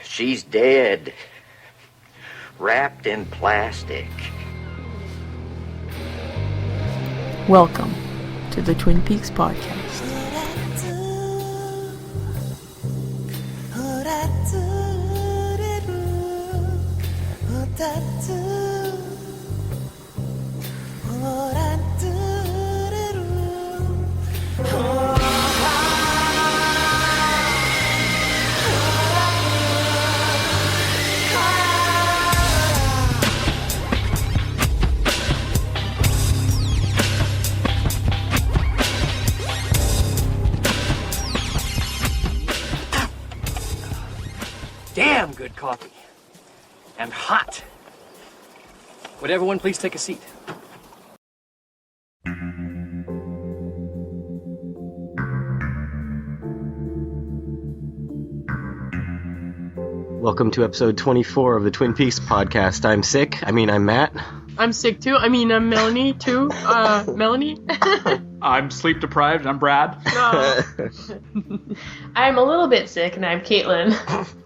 She's dead. Wrapped in plastic. Welcome to the Twin Peaks podcast. Damn good coffee. And hot. Would everyone please take a seat? Welcome to episode 24 of the Twin Peaks podcast. I'm Matt. I'm sick too. I'm Melanie too. Melanie? I'm sleep deprived. I'm Brad. No. I'm a little bit sick, and I'm Caitlin.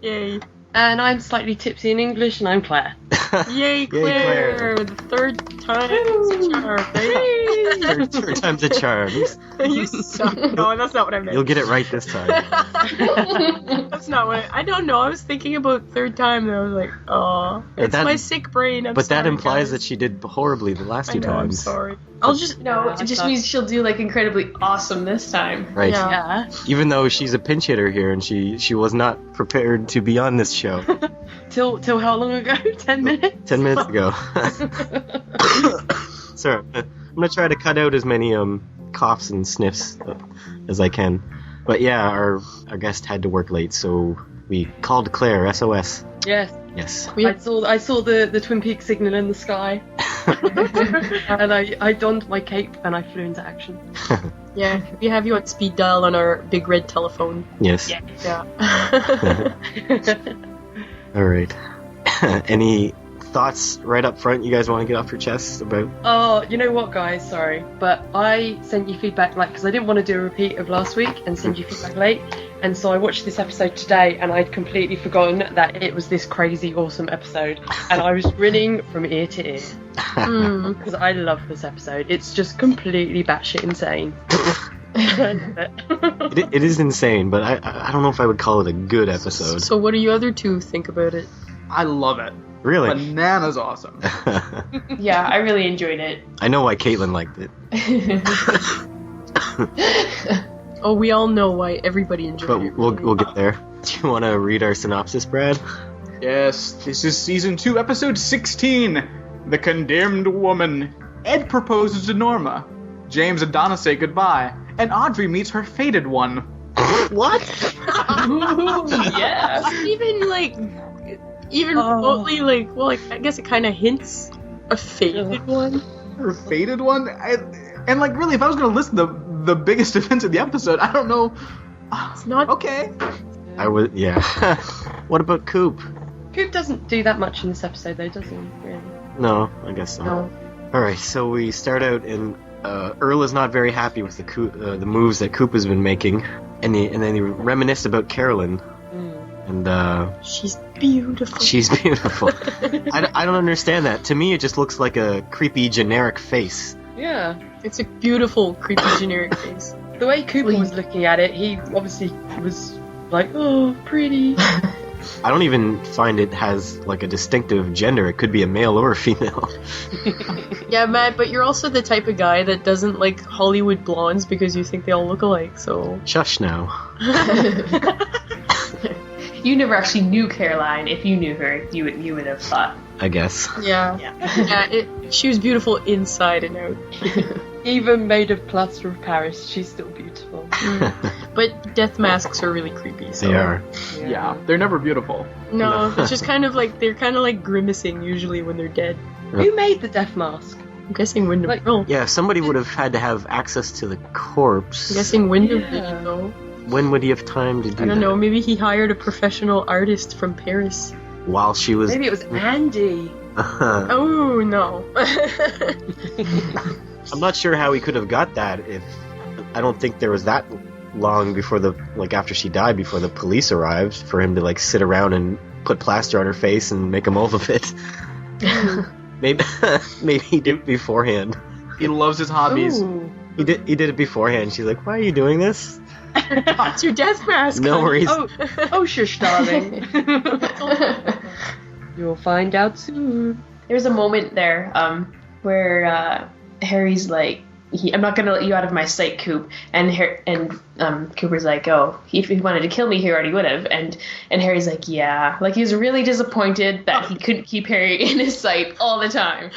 Yay. And I'm slightly tipsy in English, and I'm Claire. Yay, Claire. The third time's a charm. Third time's a charm. You suck. No, that's not what I meant. You'll get it right this time. That's not what I don't know. I was thinking about third time, and I was like, oh, it's my sick brain. But that implies that she did horribly the last two times. I'm sorry. I'll just... No, it just means she'll do, incredibly awesome this time. Right. Yeah. Even though she's a pinch hitter here, and she was not prepared to be on this show. Till how long ago? 10 minutes? 10 minutes ago. Sorry. I'm going to try to cut out as many coughs and sniffs as I can. But yeah, our guest had to work late, so we called Claire, SOS. Yes. Yes. I saw the Twin Peaks signal in the sky. And I donned my cape and I flew into action. Yeah, we have you on speed dial on our big red telephone. Yes. Yeah. All right. Any thoughts right up front you guys want to get off your chests about? Oh, you know what, guys? Sorry, but I sent you feedback because I didn't want to do a repeat of last week and send you feedback late, and so I watched this episode today, and I'd completely forgotten that it was this crazy, awesome episode, and I was grinning from ear to ear because I love this episode. It's just completely batshit insane. It is insane, but I don't know if I would call it a good episode. So what do you other two think about it? I love it. Really? Bananas awesome. Yeah, I really enjoyed it. I know why Caitlin liked it. Oh, we all know why everybody enjoyed it. But we'll get there. Do you want to read our synopsis, Brad? Yes, this is season 2, episode 16. The Condemned Woman. Ed proposes to Norma. James and Donna say goodbye, and Audrey meets her fated one. What? Yeah. Even remotely, I guess it kind of hints a fated one. Her fated one? And really, if I was going to list the biggest events of the episode, I don't know. It's not... Okay. I would, yeah. What about Coop? Coop doesn't do that much in this episode, though, does he? Really? No, I guess not. No. Alright, so we start out in... Earl is not very happy with the moves that Coop has been making, and then he reminisce about Carolyn. And she's beautiful. She's beautiful. I don't understand that. To me, it just looks like a creepy generic face. Yeah. It's a beautiful, creepy generic face. The way Cooper was looking at it, he obviously was like, oh, pretty. I don't even find it has a distinctive gender. It could be a male or a female. Yeah, Matt, but you're also the type of guy that doesn't like Hollywood blondes because you think they all look alike, so... Shush now. You never actually knew Caroline. If you knew her, you would have thought. I guess. Yeah. She was beautiful inside and out. Even made of plaster of Paris, she's still beautiful. But death masks are really creepy. So. They are. Yeah, they're never beautiful. No, it's just they're kind of grimacing usually when they're dead. Who made the death mask? I'm guessing Wyndham Earl. Yeah, somebody would have had to have access to the corpse. I'm guessing Wyndham did, though. When would he have time to do that? I don't know, maybe he hired a professional artist from Paris. While she was... Maybe it was Andy. Oh, no. I'm not sure how he could have got that if... I don't think there was that long before the... after she died, before the police arrived, for him to, sit around and put plaster on her face and make a mold of it. maybe he did it beforehand. He loves his hobbies. Ooh. He did it beforehand. She's like, "Why are you doing this?" It's your death mask. No worries. Oh, shush, darling. You'll find out soon. There's a moment there where Harry's like, I'm not gonna let you out of my sight, Coop. And Cooper's like, oh, if he wanted to kill me, he already would have. And Harry's like, yeah. Like, he was really disappointed that he couldn't keep Harry in his sight all the time.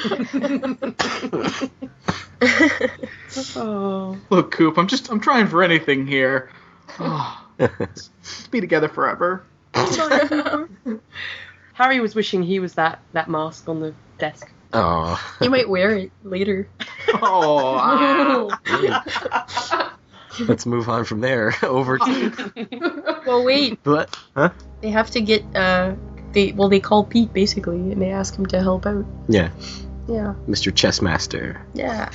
Oh. Look, Coop, I'm trying for anything here. Oh, let's be together forever. Harry was wishing he was that mask on the desk. Oh. You might wear it later. Oh, Let's move on from there. Over to... Well, wait. But, huh? They have to get, they call Pete, basically, and they ask him to help out. Yeah. Yeah. Mr. Chessmaster. Yeah.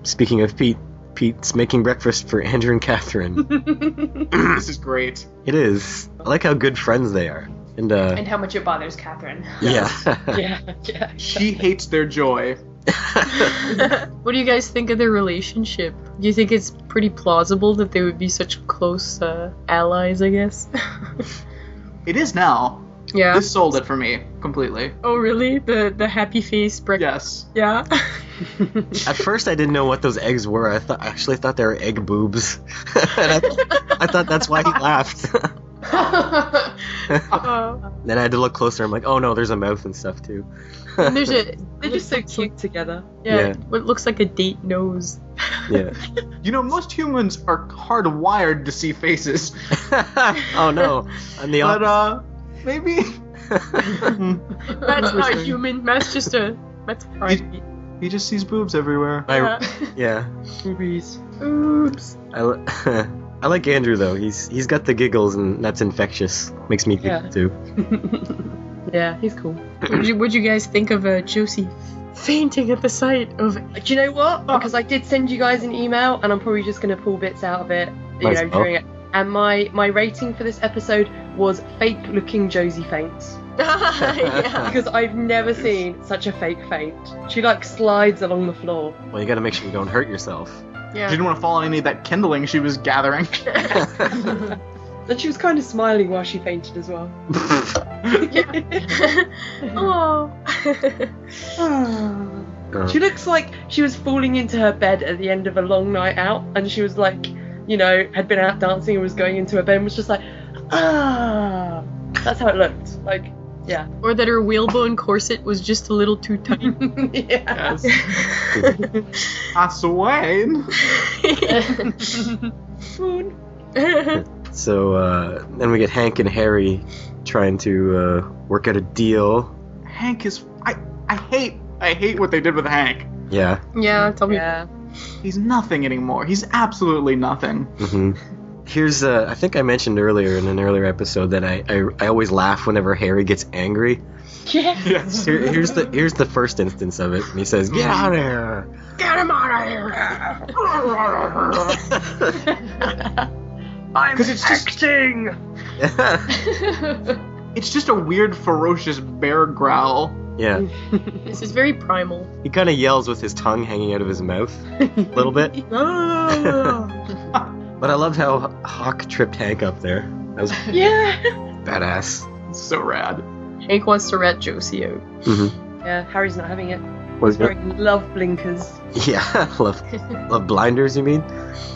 Speaking of Pete, Pete's making breakfast for Andrew and Catherine. this is great. It is. I like how good friends they are. And how much it bothers Catherine. yeah. Yeah. She hates their joy. What do you guys think of their relationship? Do you think it's pretty plausible that they would be such close allies, I guess? It is now. Yeah. This sold it for me completely. Oh, really? The happy face breakfast? Yes. Yeah. At first, I didn't know what those eggs were. I actually thought they were egg boobs. And I thought that's why he laughed. Then I had to look closer. I'm like, oh no, there's a mouth and stuff too. And They're just so cute together. Yeah, what looks like a date nose. Yeah. You know, most humans are hardwired to see faces. Oh no, I'm the opposite. But, maybe... Matt's not human. Matt's just Matt's a primate. He just sees boobs everywhere. Yeah. Boobies. Oops. I like Andrew though. He's got the giggles and that's infectious. Makes me giggle too. Yeah, he's cool. What'd you guys think of Josie fainting at the sight of... Do you know what? Because I did send you guys an email, and I'm probably just going to pull bits out of it, during it. And my rating for this episode was fake-looking Josie faints. Yeah. Because I've never seen such a fake faint. She like slides along the floor. Well, you gotta make sure you don't hurt yourself. She Yeah. didn't want to fall on any of that kindling she was gathering. And she was kind of smiling while she fainted as well. Oh. She looks like she was falling into her bed at the end of a long night out, and she was like, had been out dancing and was going into her bed and was just like, ah. That's how it looked. Like, yeah. Or that her whalebone corset was just a little too tight. Yeah. I swain. So then we get Hank and Harry trying to work out a deal. Hank is... I hate what they did with Hank. Yeah. Yeah, tell me. Yeah. He's nothing anymore. He's absolutely nothing. Mm-hmm. Here's I think I mentioned earlier in an earlier episode that I always laugh whenever Harry gets angry. Yeah. Yes. Here's the first instance of it. And he says, "Get out of here! Get him out of here! I'm acting! It's just a weird, ferocious bear growl. Yeah. This is very primal. He kind of yells with his tongue hanging out of his mouth a little bit. But I loved how Hawk tripped Hank up there. That was Yeah. badass. So rad. Hank wants to rat Josie out. Mm-hmm. Yeah, Harry's not having it. Was Sorry, love blinkers. Yeah, love blinders. You mean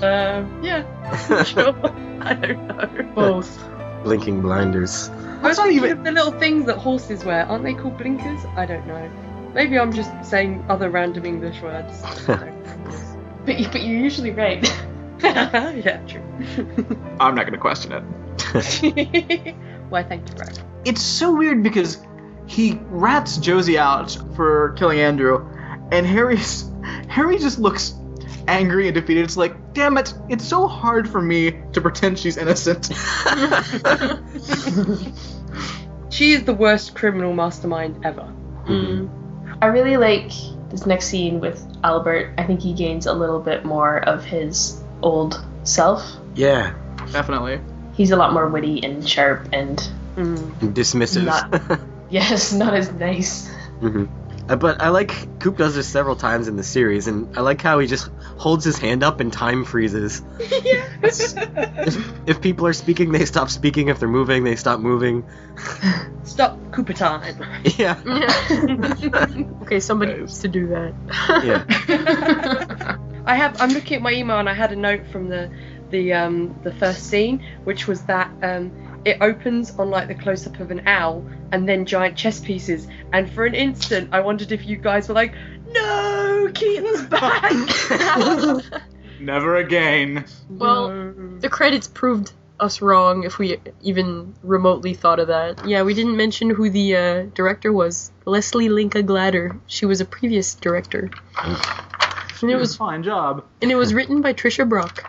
Yeah. Sure. I don't know. Both. blinking blinders? That's I not think even... of the little things that horses wear. Aren't they called blinkers? I don't know. Maybe I'm just saying other random English words. But you're usually right. Yeah, true. I'm not going to question it. Why, thank you, Brad. It's so weird because he rats Josie out for killing Andrew, and Harry just looks angry and defeated. It's like, damn it, it's so hard for me to pretend she's innocent. She is the worst criminal mastermind ever. I really like this next scene with Albert. I think he gains a little bit more of his old self. Yeah. Definitely. He's a lot more witty and sharp and dismissive. Not as nice. But I like Coop does this several times in the series, and I like how he just holds his hand up and time freezes. If people are speaking, they stop speaking. If they're moving, they stop moving. Stop Cooper time. Yeah. Okay, somebody needs to do that. Yeah. I'm looking at my email and I had a note from the first scene, which was that it opens on like the close-up of an owl and then giant chess pieces, and for an instant I wondered if you guys were like, no, Keaton's back. Never again. Well, the credits proved us wrong if we even remotely thought of that. Yeah, we didn't mention who the director was. Leslie Linka Glatter. She was a previous director. And it was fine job. And it was written by Trisha Brock.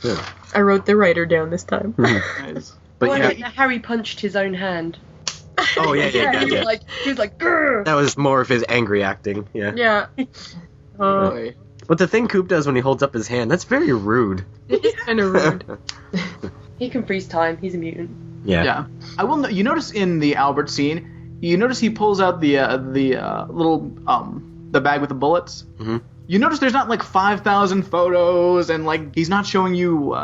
Good. I wrote the writer down this time. Nice. But I yeah, like that Harry punched his own hand. oh yeah. He was like, grrr. That was more of his angry acting. Yeah. Yeah. Boy. But the thing Coop does when he holds up his hand, that's very rude. It's kind of rude. He can freeze time. He's a mutant. Yeah. I will. You notice in the Albert scene, you notice he pulls out the little the bag with the bullets. Mm-hmm. You notice there's not like 5,000 photos and like he's not showing you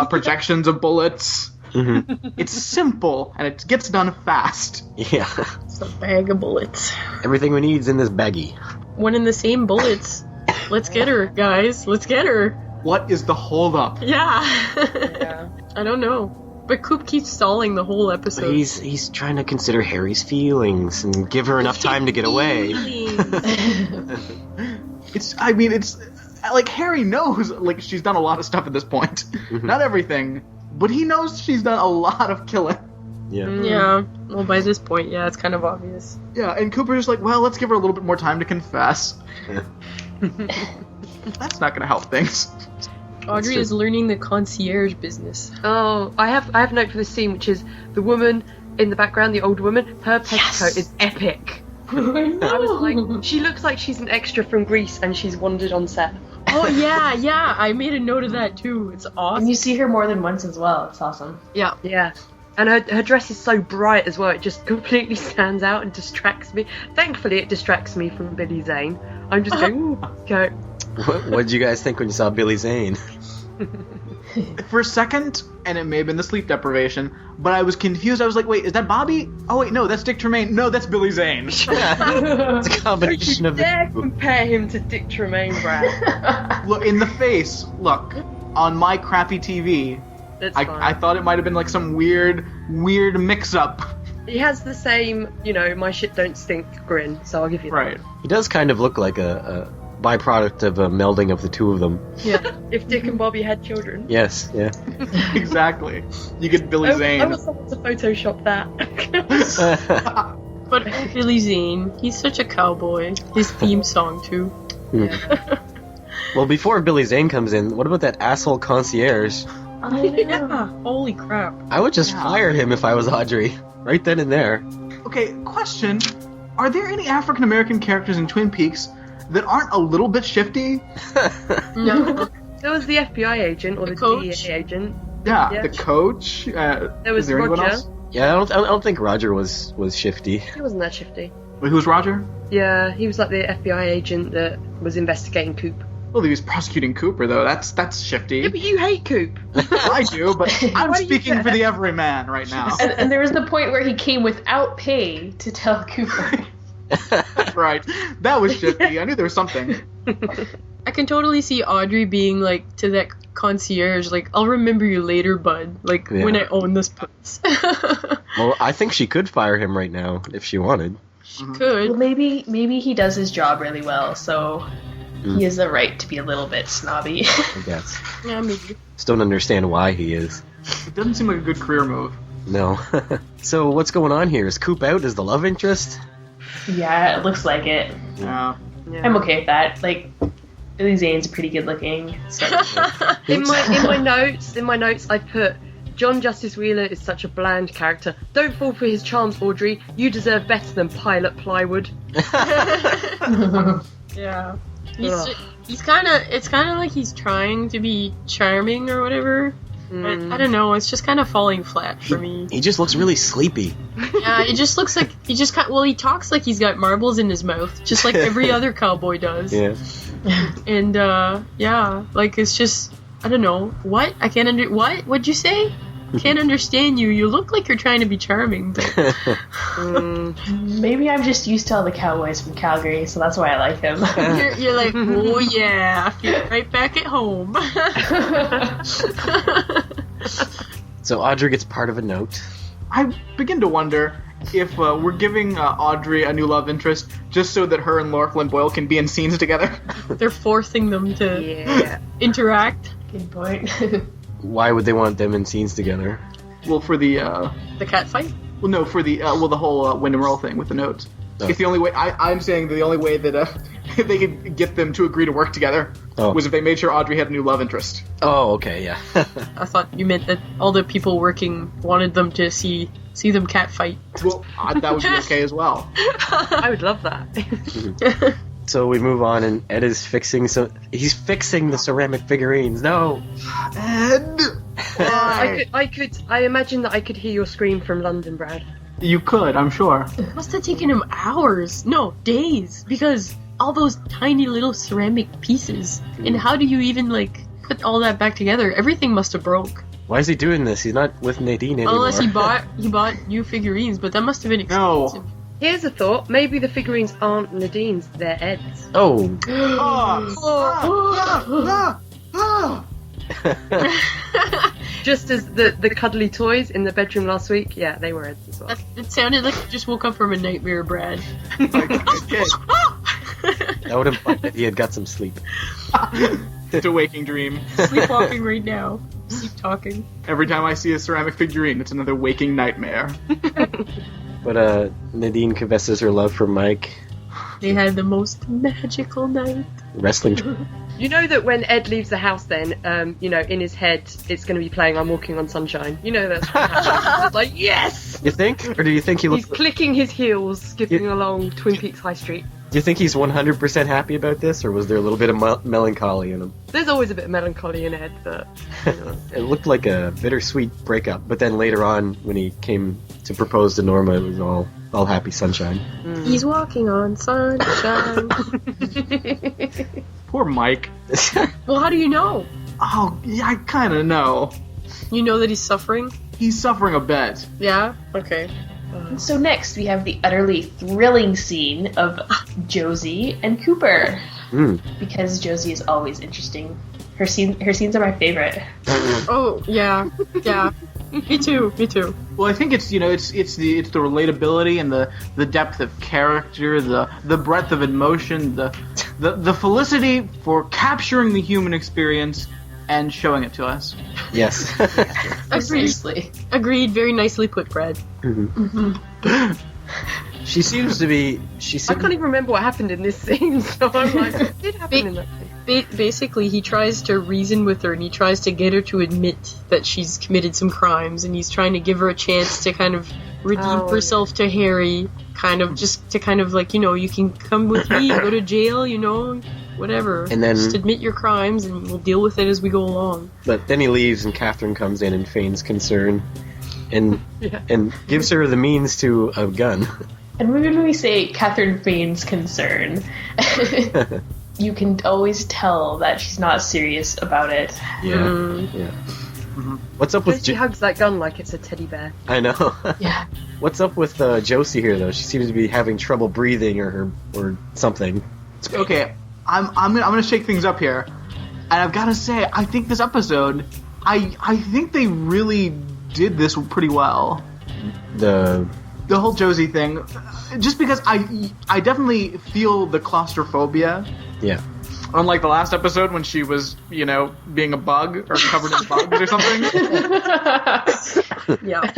projections of bullets. Mm-hmm. It's simple and it gets done fast. Yeah. It's a bag of bullets. Everything we need is in this baggie. One in the same bullets. Let's get her, guys. Let's get her. What is the holdup? Yeah. Yeah. I don't know. But Coop keeps stalling the whole episode. But he's trying to consider Harry's feelings and give her enough time to get away. It's like Harry knows like she's done a lot of stuff at this point. Not everything, but he knows she's done a lot of killing. Yeah. Yeah. Well, by this point, yeah, it's kind of obvious. Yeah, and Cooper's just like, well, let's give her a little bit more time to confess. That's not gonna help things. Audrey is learning the concierge business. Oh, I have a note for this scene, which is the woman in the background, the old woman. Her petticoat is epic. I was like, she looks like she's an extra from Greece and she's wandered on set. Oh, yeah, I made a note of that too. It's awesome. And you see her more than once as well. It's awesome. Yeah. Yeah. And her dress is so bright as well, it just completely stands out and distracts me. Thankfully, it distracts me from Billy Zane. I'm just going, ooh, go. What did you guys think when you saw Billy Zane? For a second, and it may have been the sleep deprivation, but I was confused. I was like, wait, is that Bobby? Oh, wait, no, that's Dick Tremaine. No, that's Billy Zane. It's a combination of Dare the two. compare him to Dick Tremaine, Brad. Look, in the face, look, on my crappy TV, That's fine. I thought it might have been like some weird mix-up. He has the same, my shit don't stink grin, so I'll give you that. Right. He does kind of look like a byproduct of a melding of the two of them. Yeah. If Dick and Bobby had children. Yes, yeah. Exactly. You get Billy Zane. I want someone to Photoshop that. But Billy Zane, he's such a cowboy. His theme song, too. Well, before Billy Zane comes in, what about that asshole concierge? Yeah. Holy crap. I would just fire him if I was Audrey. Right then and there. Okay, question. Are there any African-American characters in Twin Peaks that aren't a little bit shifty? No. There was the FBI agent or the coach. DEA agent. Yeah, the coach. There was is there anyone Roger. else? Yeah, I don't think Roger was shifty. He wasn't that shifty. Wait, who's Roger? Yeah, he was like the FBI agent that was investigating Coop. Well, he was prosecuting Cooper, though. That's shifty. Yeah, but you hate Coop. I do, but I'm Why do you speaking say for the that? everyman right now. And there was the point where he came without pay to tell Cooper. Right. That was shifty. I knew there was something. I can totally see Audrey being like to that concierge, like, I'll remember you later, bud. Like, when I own this place. Well, I think she could fire him right now if she wanted. Could. Well, maybe he does his job really well, so he has the right to be a little bit snobby. I guess. Yeah, maybe. Just don't understand why he is. It doesn't seem like a good career move. No. So what's going on here? Is Coop out as the love interest? Yeah, it looks like it. Yeah. I'm okay with that. Like, Billy Zane's pretty good looking. So. In my notes, I put John Justice Wheeler is such a bland character. Don't fall for his charms, Audrey. You deserve better than pilot plywood. Yeah. It's kind of like he's trying to be charming or whatever. I don't know. It's just kind of falling flat for me. He just looks really sleepy. Yeah, it just looks like he talks like he's got marbles in his mouth, just like every other cowboy does. Yeah. And yeah, like it's just I don't know what I can't what what'd you say? Can't understand you. You look like you're trying to be charming, but Maybe I'm just used to all the cowboys from Calgary, so that's why I like him. you're like, oh yeah, I feel right back at home. So Audrey gets part of a note. I begin to wonder if we're giving Audrey a new love interest just so that her and Laura Flynn Boyle can be in scenes together. They're forcing them to interact. Good point. Why would they want them in scenes together? Well, for the cat fight? well, no, for the the whole Wyndham Earl thing with the notes. Oh. It's the only way. I'm saying the only way that they could get them to agree to work together was if they made sure Audrey had a new love interest. Oh, okay, yeah. I thought you meant that all the people working wanted them to see them cat fight. Well, that would be okay as well. I would love that. So we move on, and Ed is fixing he's fixing the ceramic figurines. No! Ed! Why? I imagine that I could hear your scream from London, Brad. You could, I'm sure. It must have taken him hours. No, days. Because all those tiny little ceramic pieces. And how do you even, put all that back together? Everything must have broke. Why is he doing this? He's not with Nadine anymore. Unless he bought new figurines, but that must have been expensive. No. Here's a thought. Maybe the figurines aren't Nadine's, they're Ed's. Oh. Just as the cuddly toys in the bedroom last week, yeah, they were Ed's as well. It sounded like you just woke up from a nightmare, Brad. That would imply that he had got some sleep. It's a waking dream. Sleepwalking right now. Sleep talking. Every time I see a ceramic figurine, it's another waking nightmare. But Nadine confesses her love for Mike. They had the most magical night. Wrestling. You know that when Ed leaves the house then, in his head, it's going to be playing I'm Walking on Sunshine. You know that's what happens. It's like, yes! You think? Or do you think he looks... He's clicking his heels, skipping along Twin Peaks High Street. Do you think he's 100% happy about this, or was there a little bit of melancholy in him? There's always a bit of melancholy in Ed, but... It looked like a bittersweet breakup, but then later on, when he came to propose to Norma, it was all happy sunshine. He's walking on sunshine. Poor Mike. Well, how do you know? Oh, yeah, I kind of know. You know that he's suffering? He's suffering a bit. Yeah? Okay. So next we have the utterly thrilling scene of Josie and Cooper. Because Josie is always interesting. Her scenes are my favorite. Oh, yeah. Yeah. Me too. Well, I think it's the relatability and the depth of character, the breadth of emotion, the felicity for capturing the human experience and showing it to us. Yes. Seriously. Agreed. Very nicely put, Brad. She seems to be... I can't even remember what happened in this scene, so I'm like, what did happen in that scene? Basically, he tries to reason with her, and he tries to get her to admit that she's committed some crimes, and he's trying to give her a chance to kind of redeem herself to Harry, you can come with me, go to jail, whatever. And then, just admit your crimes, and we'll deal with it as we go along. But then he leaves, and Catherine comes in and feigns concern, and gives her the means to a gun. And when we say Catherine feigns concern, you can always tell that she's not serious about it. Yeah. Yeah. What's up with... She hugs that gun like it's a teddy bear. I know. Yeah. What's up with Josie here, though? She seems to be having trouble breathing or something. Okay, I'm gonna shake things up here, and I've got to say, I think this episode, I think they really did this pretty well. The whole Josie thing, just because I definitely feel the claustrophobia. Yeah. Unlike the last episode when she was, being a bug or covered in bugs or something. Yeah.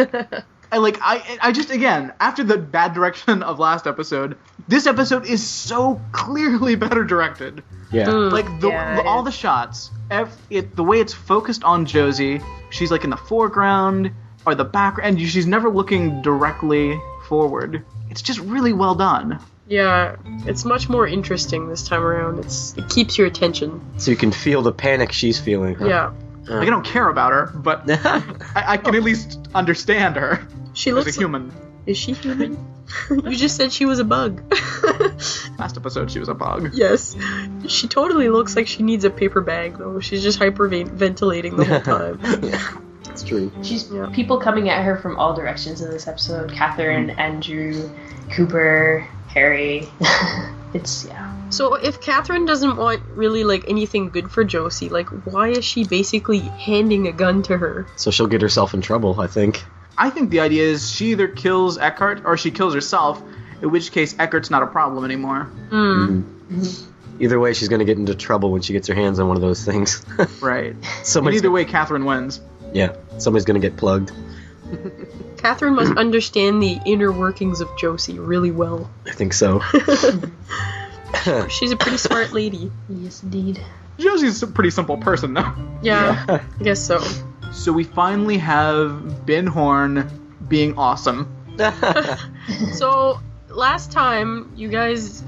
I just, again, after the bad direction of last episode, this episode is so clearly better directed. Yeah. All the shots, the way it's focused on Josie, she's in the foreground or the background, and she's never looking directly forward. It's just really well done. Yeah, it's much more interesting this time around. It keeps your attention. So you can feel the panic she's feeling, huh? Yeah. Like, I don't care about her, but I can at least understand her She as looks a human. Is she human? You just said she was a bug. Last episode, she was a bug. Yes. She totally looks like she needs a paper bag, though. She's just hyperventilating the whole time. Yeah, it's true. She's people coming at her from all directions in this episode. Catherine, Andrew, Cooper, Harry. It's, So if Catherine doesn't want really, like, anything good for Josie, like, why is she basically handing a gun to her? So she'll get herself in trouble, I think. I think the idea is she either kills Eckhart or she kills herself, in which case Eckhart's not a problem anymore. Either way, she's going to get into trouble when she gets her hands on one of those things. Right. And Either either way, Catherine wins. Yeah, somebody's going to get plugged. Catherine must understand the inner workings of Josie really well. I think so. She's a pretty smart lady. yes, indeed. Josie's a pretty simple person, though. Yeah, I guess so. So we finally have Ben Horn being awesome. So, last time, you guys,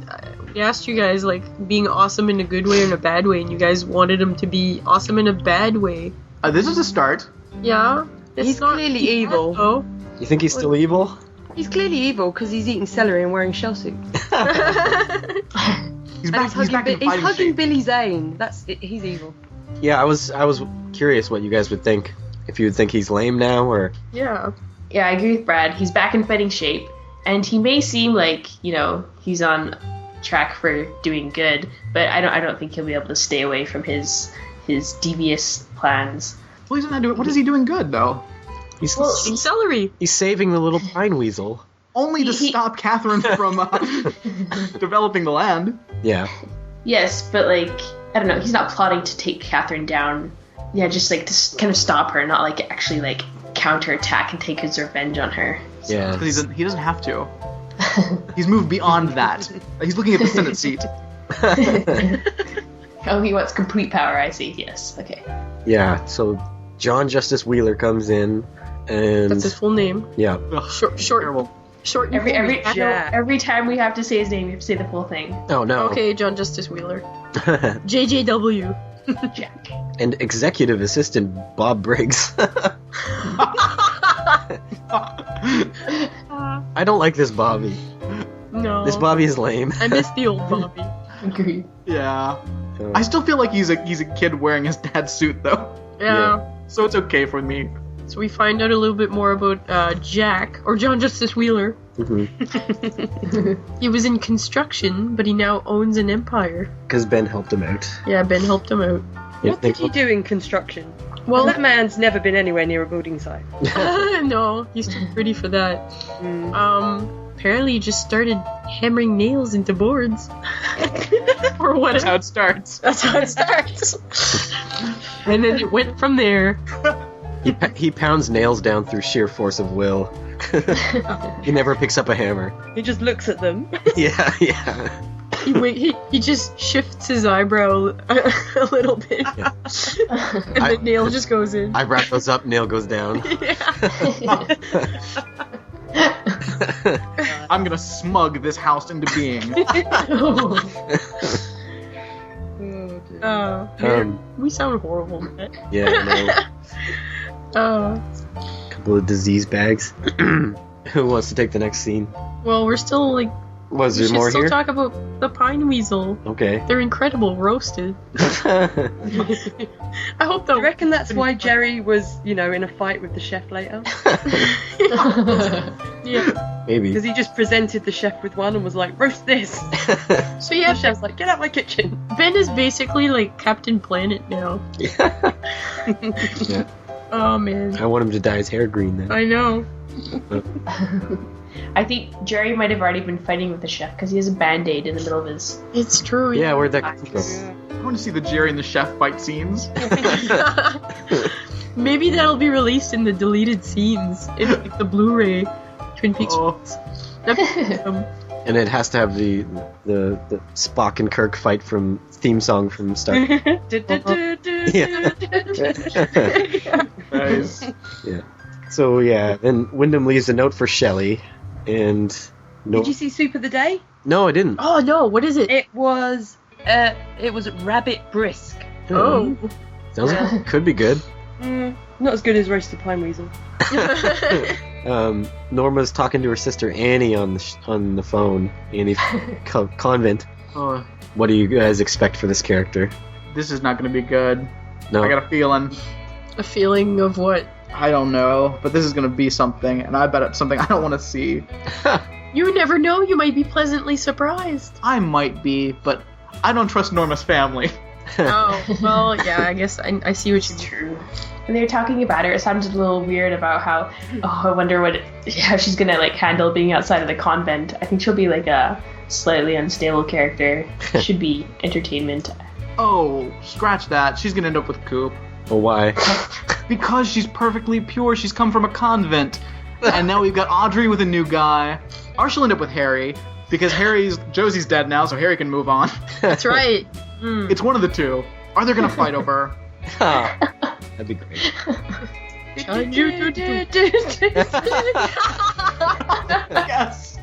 we asked you guys, like, being awesome in a good way or in a bad way, and you guys wanted him to be awesome in a bad way. This is a start. Yeah? He's clearly evil. Oh? You think he's still evil? He's clearly evil because he's eating celery and wearing shell suit. He's And back, he's back in he's fighting hugging shape. Billy Zane. He's evil. Yeah, I was curious what you guys would think. If you would think he's lame now, or... Yeah. Yeah, I agree with Brad. He's back in fighting shape, and he may seem like, he's on track for doing good, but I don't think he'll be able to stay away from his devious plans. Well, he's not doing... What is he doing good, though? He's Celery! he's saving the little pine weasel. Only to stop Catherine from developing the land. Yeah. Yes, but, like, I don't know, he's not plotting to take Catherine down. Yeah, just, like, to kind of stop her, not, like, actually, like, counterattack and take his revenge on her. Yeah. Because he doesn't have to. He's moved beyond that. He's looking at the Senate seat. Oh, he wants complete power, I see. Yes, okay. Yeah, so John Justice Wheeler comes in, and... That's his full name. Yeah. Ugh, Short. terrible. Short. Every time we have to say his name, we have to say the full thing. Oh, no. Okay, John Justice Wheeler. JJW. Jack. And executive assistant Bob Briggs. I don't like this Bobby. No. This Bobby is lame. I miss the old Bobby. Agreed. Yeah. I still feel like he's a kid wearing his dad's suit, though. Yeah. So it's okay for me. So we find out a little bit more about Jack, or John Justice Wheeler. Mm-hmm. He was in construction, but he now owns an empire. Because Ben helped him out. Yeah, Ben helped him out. What did he do in construction? Well, That man's never been anywhere near a building site. no, he's too pretty for that. Apparently he just started hammering nails into boards. Or whatever. That's how it starts. That's how it starts. And then it went from there. He pounds nails down through sheer force of will. He never picks up a hammer. He just looks at them. Yeah. He just shifts his eyebrow a little bit. Yeah. And the nail just goes in. Eyebrow goes up, nail goes down. I'm gonna smug this house into being. We sound horrible, Matt. Yeah, I know. Couple of disease bags. Who wants to take the next scene? Well, we're still like. Was We there should more still here? talk about the pine weasel. Okay. They're incredible, roasted. I hope I that. reckon that's why Jerry was, in a fight with the chef later. Yeah. Maybe. Because he just presented the chef with one and was like, roast this. So yeah, The chef's like, get out my kitchen. Ben is basically like Captain Planet now. Yeah. Oh man. I want him to dye his hair green then. I know. I think Jerry might have already been fighting with the chef because he has a band-aid in the middle of his... It's true. Yeah, where'd that come from? I want to see the Jerry and the chef fight scenes. Maybe that'll be released in the deleted scenes in like, the Blu-ray Twin Peaks. Oh. And it has to have the Spock and Kirk fight from theme song from Star Trek. Nice. Yeah. So yeah, then Wyndham leaves a note for Shelley, and Did you see Soup of the Day? No, I didn't. Oh no, what is it? It was rabbit brisk. Oh. Sounds like it could be good. Not as good as roasted pine weasel. Norma's talking to her sister Annie on the phone. Annie's convent. Oh, What do you guys expect for this character? this is not going to be good. No. I got a feeling. A feeling of what? I don't know, but this is going to be something, and I bet it's something I don't want to see. You never know, you might be pleasantly surprised. I might be, but I don't trust Norma's family. Oh, well, yeah, I guess I see what you mean. When they were talking about her, it sounded a little weird about how, I wonder how she's gonna like handle being outside of the convent. I think she'll be like a slightly unstable character. Should be entertainment. Oh, scratch that. She's going to end up with Coop. Well, why? Because she's perfectly pure. She's come from a convent. And now we've got Audrey with a new guy. Or she'll end up with Harry. Because Josie's dead now, so Harry can move on. That's right. It's one of the two. Are they going to fight over her? That'd be great. Yes.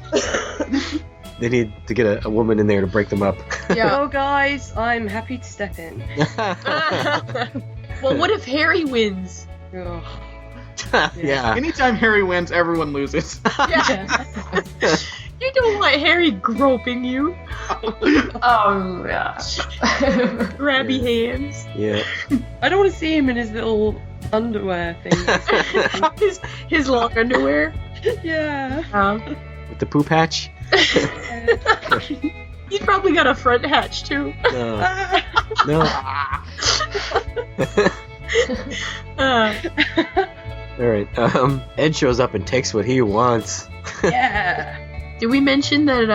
They need to get a woman in there to break them up. Yeah. Oh, guys, I'm happy to step in. Well, what if Harry wins? Ugh. Yeah. Anytime Harry wins, everyone loses. Yeah. You don't want Harry groping you. Yeah. Grabby hands. Yeah. I don't want to see him in his little underwear thing. his long underwear. Yeah. With the poop hatch? He's probably got a front hatch too. No. Alright, Ed shows up and takes what he wants. Yeah. Did we mention that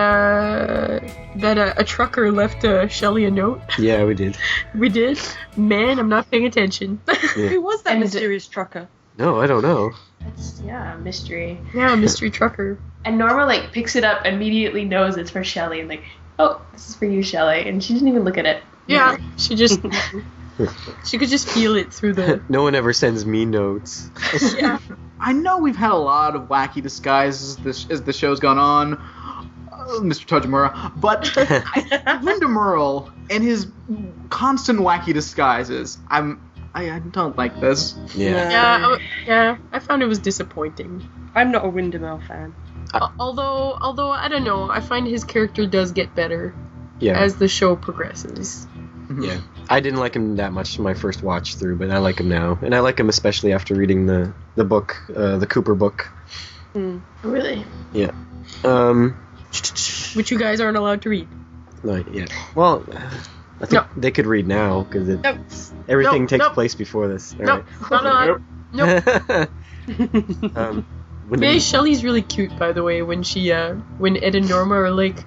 a trucker left Shelley a note? Yeah, we did. We did? Man, I'm not paying attention. Who was that And mysterious trucker? No, I don't know. It's, a mystery. Yeah, a mystery trucker. And Norma like picks it up and immediately knows it's for Shelley and like, oh, this is for you, Shelley, and she doesn't even look at it. Yeah, she could just feel it through the. No one ever sends me notes. Yeah. I know we've had a lot of wacky disguises as the show's gone on, Mr. Tojimura, but Linda Merle and his constant wacky disguises, I don't like this. Yeah. Yeah, I found it was disappointing. I'm not a Windermere fan. Although I don't know, I find his character does get better Yeah. as the show progresses. Yeah. I didn't like him that much my first watch through, but I like him now. And I like him especially after reading the book, the Cooper book. Really? Yeah. Which you guys aren't allowed to read. Not yet. Well, I think they could read now, because everything takes place before this. All Nope, not allowed. Nope. right. May Shelley's really cute, by the way, when when Ed and Norma are like,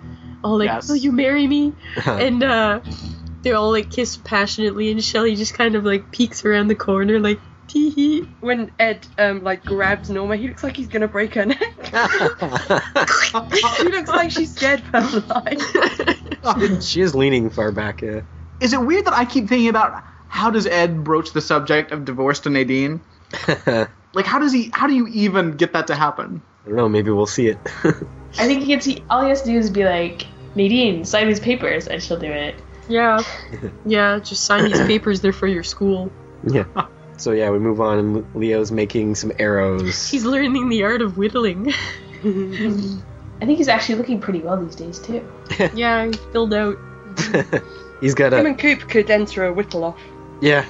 Yes. will you marry me? And they all like kiss passionately, and Shelley just kind of like peeks around the corner like, tee hee. When Ed grabs Norma, he looks like he's gonna break her neck. She looks like she's scared for her life. She is leaning far back. Yeah. Is it weird that I keep thinking about how does Ed broach the subject of divorce to Nadine? Like, how do you even get that to happen? I don't know. Maybe we'll see it. I think all he has to do is be like, Nadine, sign these papers, and she'll do it. Yeah. Yeah, just sign these papers, they're for your school. Yeah. So yeah, we move on, and Leo's making some arrows. He's learning the art of whittling. I think he's actually looking pretty well these days, too. Yeah, he's filled out. He's got Him a and Coop could enter a whittle off. yeah.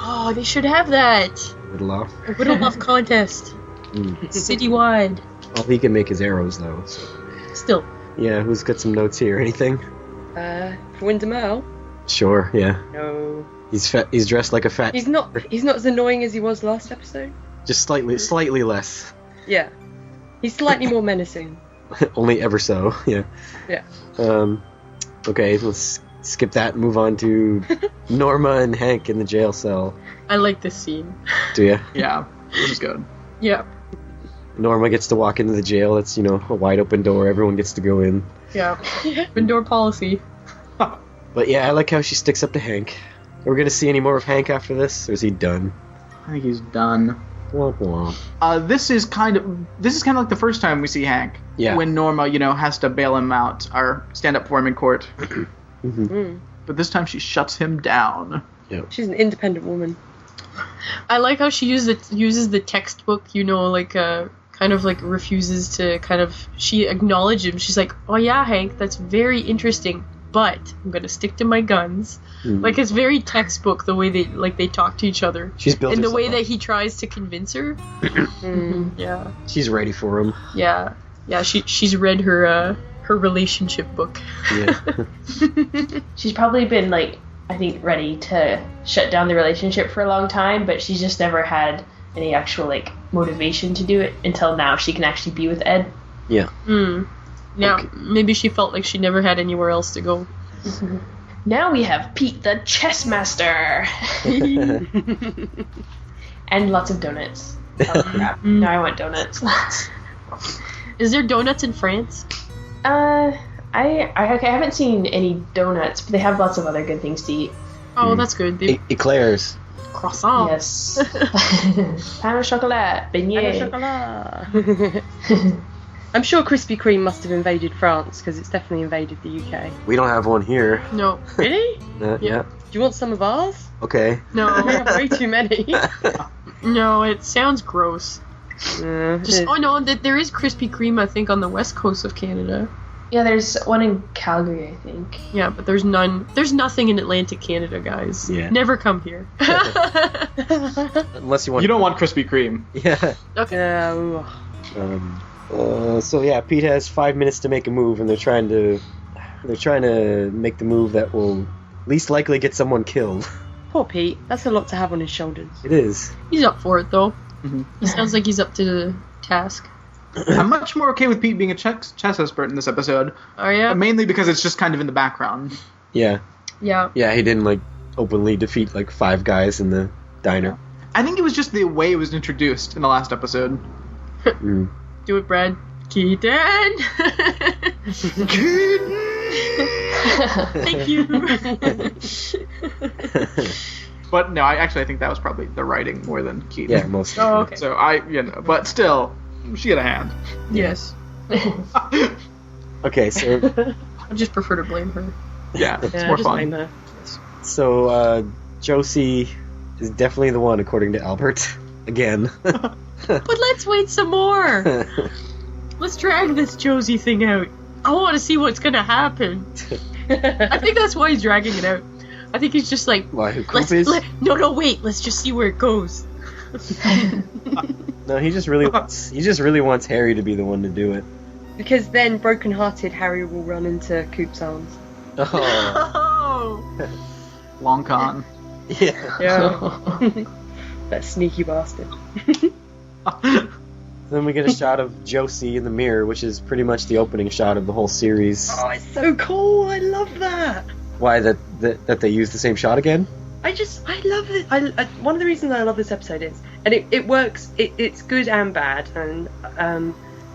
Oh, they should have that. Little off. A whittle off contest. Citywide. All he can make is arrows though. So. Still. Yeah. Who's got some notes here? Anything? For Windermere? Sure. Yeah. No. He's fat. He's dressed like a fat. He's not as annoying as he was last episode. Just slightly less. Yeah. He's slightly more menacing. Only ever so. Yeah. Yeah. Okay. Let's skip that and move on to Norma and Hank in the jail cell. I like this scene. Do ya? Yeah, this is good. Yeah. Norma gets to walk into the jail. It's, a wide open door. Everyone gets to go in. Yeah. Indoor policy. But yeah, I like how she sticks up to Hank. Are we going to see any more of Hank after this, or is he done? I think he's done. Womp womp. This is kind of like the first time we see Hank. Yeah. When Norma, has to bail him out or stand up for him in court. Mm-hmm. But this time she shuts him down. She's an independent woman. I like how she uses the textbook, like kind of like refuses to she acknowledges him. She's like, oh yeah, Hank, that's very interesting, but I'm gonna stick to my guns. Like, it's very textbook the way they talk to each other. She's built and the herself way up. that he tries to convince her. Yeah. She's ready for him. Yeah. She's read her relationship book. Yeah. She's probably been, like, I think, ready to shut down the relationship for a long time, but she's just never had any actual, like, motivation to do it until now she can actually be with Ed. Yeah. Now, maybe she felt like she never had anywhere else to go. Now we have Pete the chess master. And lots of donuts. Oh, crap. Now I want donuts. Is there donuts in France? I haven't seen any donuts, but they have lots of other good things to eat. Oh, that's good. Eclairs. Croissant. Yes. Pain au chocolat, beignet. I'm sure Krispy Kreme must have invaded France, because it's definitely invaded the UK. We don't have one here. No. Really? Yeah. Do you want some of ours? Okay. No. We have way too many. No, it sounds gross. Yeah, There is Krispy Kreme, I think, on the west coast of Canada. Yeah, there's one in Calgary, I think. Yeah, but there's none. There's nothing in Atlantic Canada, guys. Yeah. Never come here. Unless you want. You don't want Krispy Kreme. Yeah. Okay. So yeah, Pete has 5 minutes to make a move, and they're trying to make the move that will least likely get someone killed. Poor Pete. That's a lot to have on his shoulders. It is. He's up for it, though. Mhm. He sounds like he's up to the task. I'm much more okay with Pete being a chess expert in this episode. Oh, yeah? Mainly because it's just kind of in the background. Yeah. Yeah. Yeah, he didn't like openly defeat like 5 guys in the diner. I think it was just the way it was introduced in the last episode. Do it, Brad. Keaton! Thank you. But no, I think that was probably the writing more than Keaton. Yeah, most. Oh, okay. So but still, she had a hand. Yes. Okay, so I just prefer to blame her. Yeah, it's Yeah, more just blame fun. her. Josie is definitely the one, according to Albert. Again. But let's wait some more. Let's drag this Josie thing out. I want to see what's gonna happen. I think that's why he's dragging it out. I think he's just like, Why? Who Coop is? no, wait. Let's just see where it goes. No, he just really wants Harry to be the one to do it. Because then, broken-hearted Harry will run into Coop's arms. Oh. Oh. Long con. Yeah. Yeah. That sneaky bastard. Then we get a shot of Josie in the mirror, which is pretty much the opening shot of the whole series. Oh, it's so cool! I love that! Why that they use the same shot again? I love it. One of the reasons I love this episode is, and it works, it's good and bad, and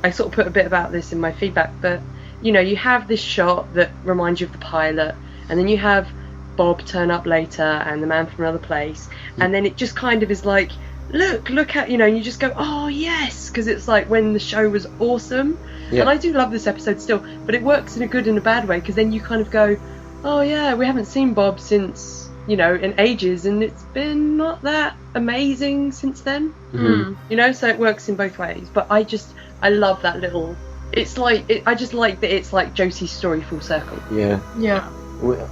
I sort of put a bit about this in my feedback, but, you have this shot that reminds you of the pilot, and then you have Bob turn up later, and the man from another place, and then it just kind of is like, look at, you just go, oh yes, because it's like when the show was awesome, and I do love this episode still, but it works in a good and a bad way, because then you kind of go, oh yeah, we haven't seen Bob since, in ages, and it's been not that amazing since then. Mm-hmm. So it works in both ways. But I love that little. It's like I just like that it's like Josie's story full circle. Yeah. Yeah.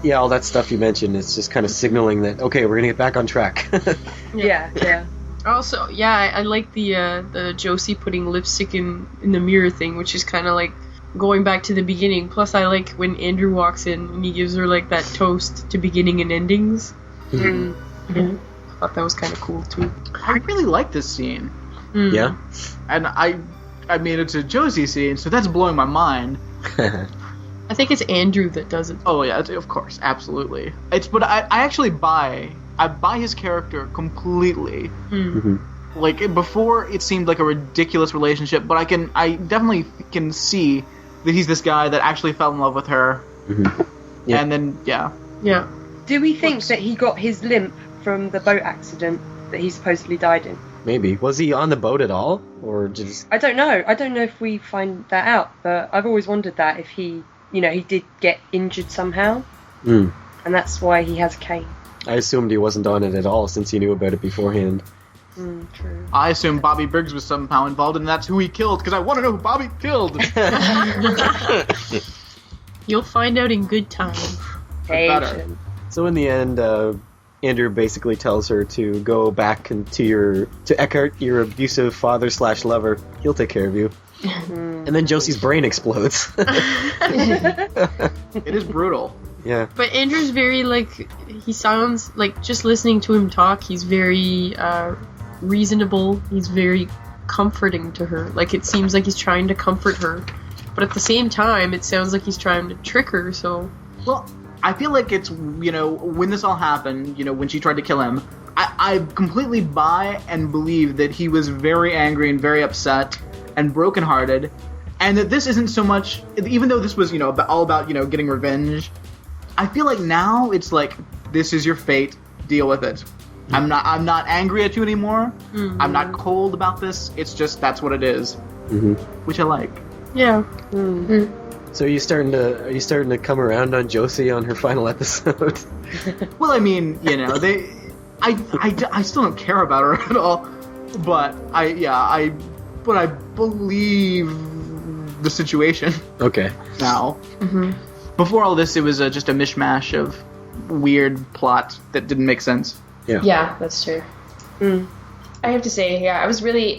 Yeah, all that stuff you mentioned, it's just kind of signaling that, okay, we're gonna get back on track. Yeah. Also, I like the Josie putting lipstick in the mirror thing, which is kind of like going back to the beginning. Plus, I like when Andrew walks in and he gives her like that toast to beginning and endings. I thought that was kind of cool too. I really like this scene. Yeah. And I made it to Josie's scene, so that's blowing my mind. I think it's Andrew that does it. Oh yeah, of course, absolutely. But I actually buy his character completely. Mm-hmm. Like before, it seemed like a ridiculous relationship, but I definitely can see that he's this guy that actually fell in love with her. Mm-hmm. Yeah. And then Yeah. Do we think that he got his limp from the boat accident that he supposedly died in? Maybe. Was he on the boat at all? Or just... I don't know. I don't know if we find that out, but I've always wondered that if he, he did get injured somehow, and that's why he has a cane. I assumed he wasn't on it at all since he knew about it beforehand. True. I assume Bobby Briggs was somehow involved, and that's who he killed, because I want to know who Bobby killed. You'll find out in good time. Better. So in the end, Andrew basically tells her to go back to Eckhart, your abusive father/lover. He'll take care of you. And then Josie's brain explodes. It is brutal. Yeah. But Andrew's very, he sounds like, just listening to him talk, he's very reasonable. He's very comforting to her. Like, it seems like he's trying to comfort her. But at the same time, it sounds like he's trying to trick her, so... Well, I feel like it's, when this all happened, when she tried to kill him, I completely buy and believe that he was very angry and very upset and brokenhearted, and that this isn't so much, even though this was, all about, getting revenge, I feel like now it's like, this is your fate, deal with it. I'm not angry at you anymore. Mm-hmm. I'm not cold about this. It's just, that's what it is. Mm-hmm. Which I like. Yeah. Mm-hmm. So are you starting to come around on Josie on her final episode? Well, I mean, I still don't care about her at all, but I believe the situation. Okay. Now. Mm-hmm. Before all this, it was just a mishmash of weird plot that didn't make sense. Yeah, that's true. I have to say, I really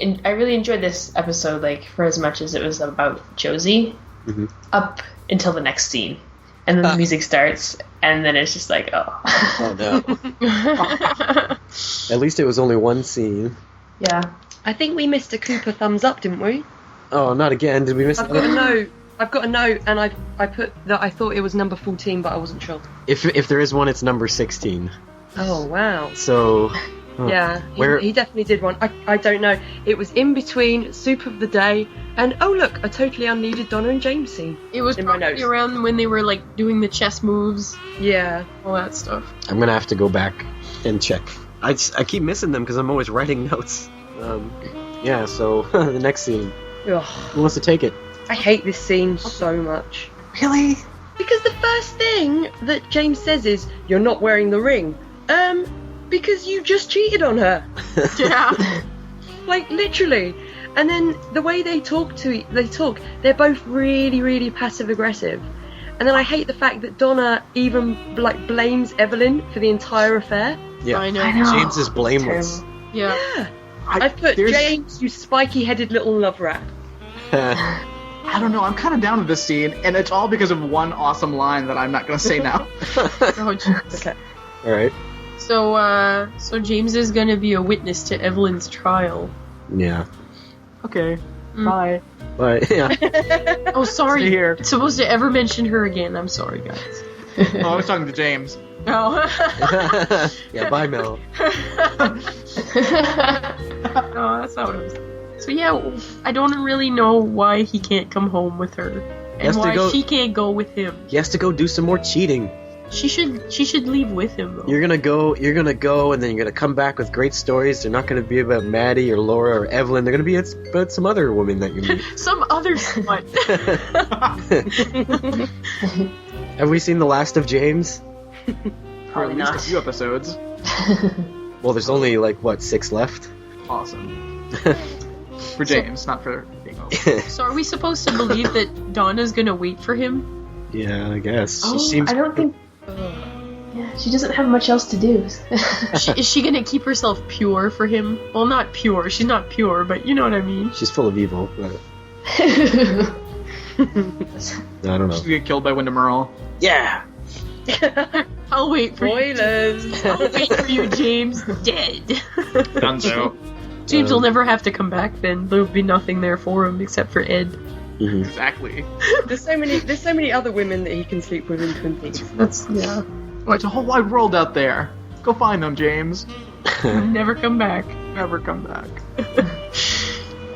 enjoyed this episode, for as much as it was about Josie, up until the next scene, and then the music starts, and then it's just like, oh. Oh no. At least it was only one scene. Yeah. I think we missed a Cooper thumbs up, didn't we? Oh, not again. Did we miss? I've got a note, and I put that I thought it was number 14, but I wasn't sure. If there is one, it's number 16. Oh wow. So. Yeah, he definitely did one. I don't know. It was in between Soup of the Day and, oh look, a totally unneeded Donna and James scene. It was probably around when they were, doing the chess moves. Yeah. All that stuff. I'm gonna have to go back and check. I keep missing them because I'm always writing notes. Yeah, so, the next scene. Ugh. Who wants to take it? I hate this scene so much. Really? Because the first thing that James says is, "You're not wearing the ring." Because you just cheated on her. Yeah. Literally. And then the way they talk, they're both really, really passive aggressive. And then I hate the fact that Donna even blames Evelyn for the entire affair. Yeah, I know. James is blameless. Yeah. I put James, you spiky-headed little love rat. I don't know, I'm kind of down with this scene, and it's all because of one awesome line that I'm not going to say now. Oh, jeez. Okay. Alright. So James is gonna be a witness to Evelyn's trial. Yeah. Okay, bye. But, yeah. Oh, sorry. Stay here. It's supposed to ever mention her again. I'm sorry, guys. Oh, I was talking to James. Oh. Yeah, bye, Mel. No, that's not what I was. So yeah, I don't really know why he can't come home with her, and why she can't go with him. He has to go do some more cheating. She should leave with him though. You're gonna go, and then you're gonna come back with great stories. They're not gonna be about Maddie or Laura or Evelyn. They're gonna be about some other woman that you meet. Some other slut. Have we seen the last of James? For at least a few episodes. Well, there's only 6 left. Awesome. For James, not for Bingo. So are we supposed to believe that Donna's gonna wait for him? Yeah, I guess. Oh, She seems. I don't think. Yeah, she doesn't have much else to do. Is she gonna keep herself pure for him? Well, not pure. She's not pure, but you know what I mean. She's full of evil. But... I don't know. She's gonna get killed by Wyndham Earl. Yeah. I'll wait for Spoilers. you. I'll wait for you, James. Dead. Dunzo. James will never have to come back then. There'll be nothing there for him except for Ed. Mm-hmm. Exactly. There's so many other women that he can sleep with in Twin Peaks. Yeah. It's a whole wide world out there. Go find them, James. Never come back. Never come back.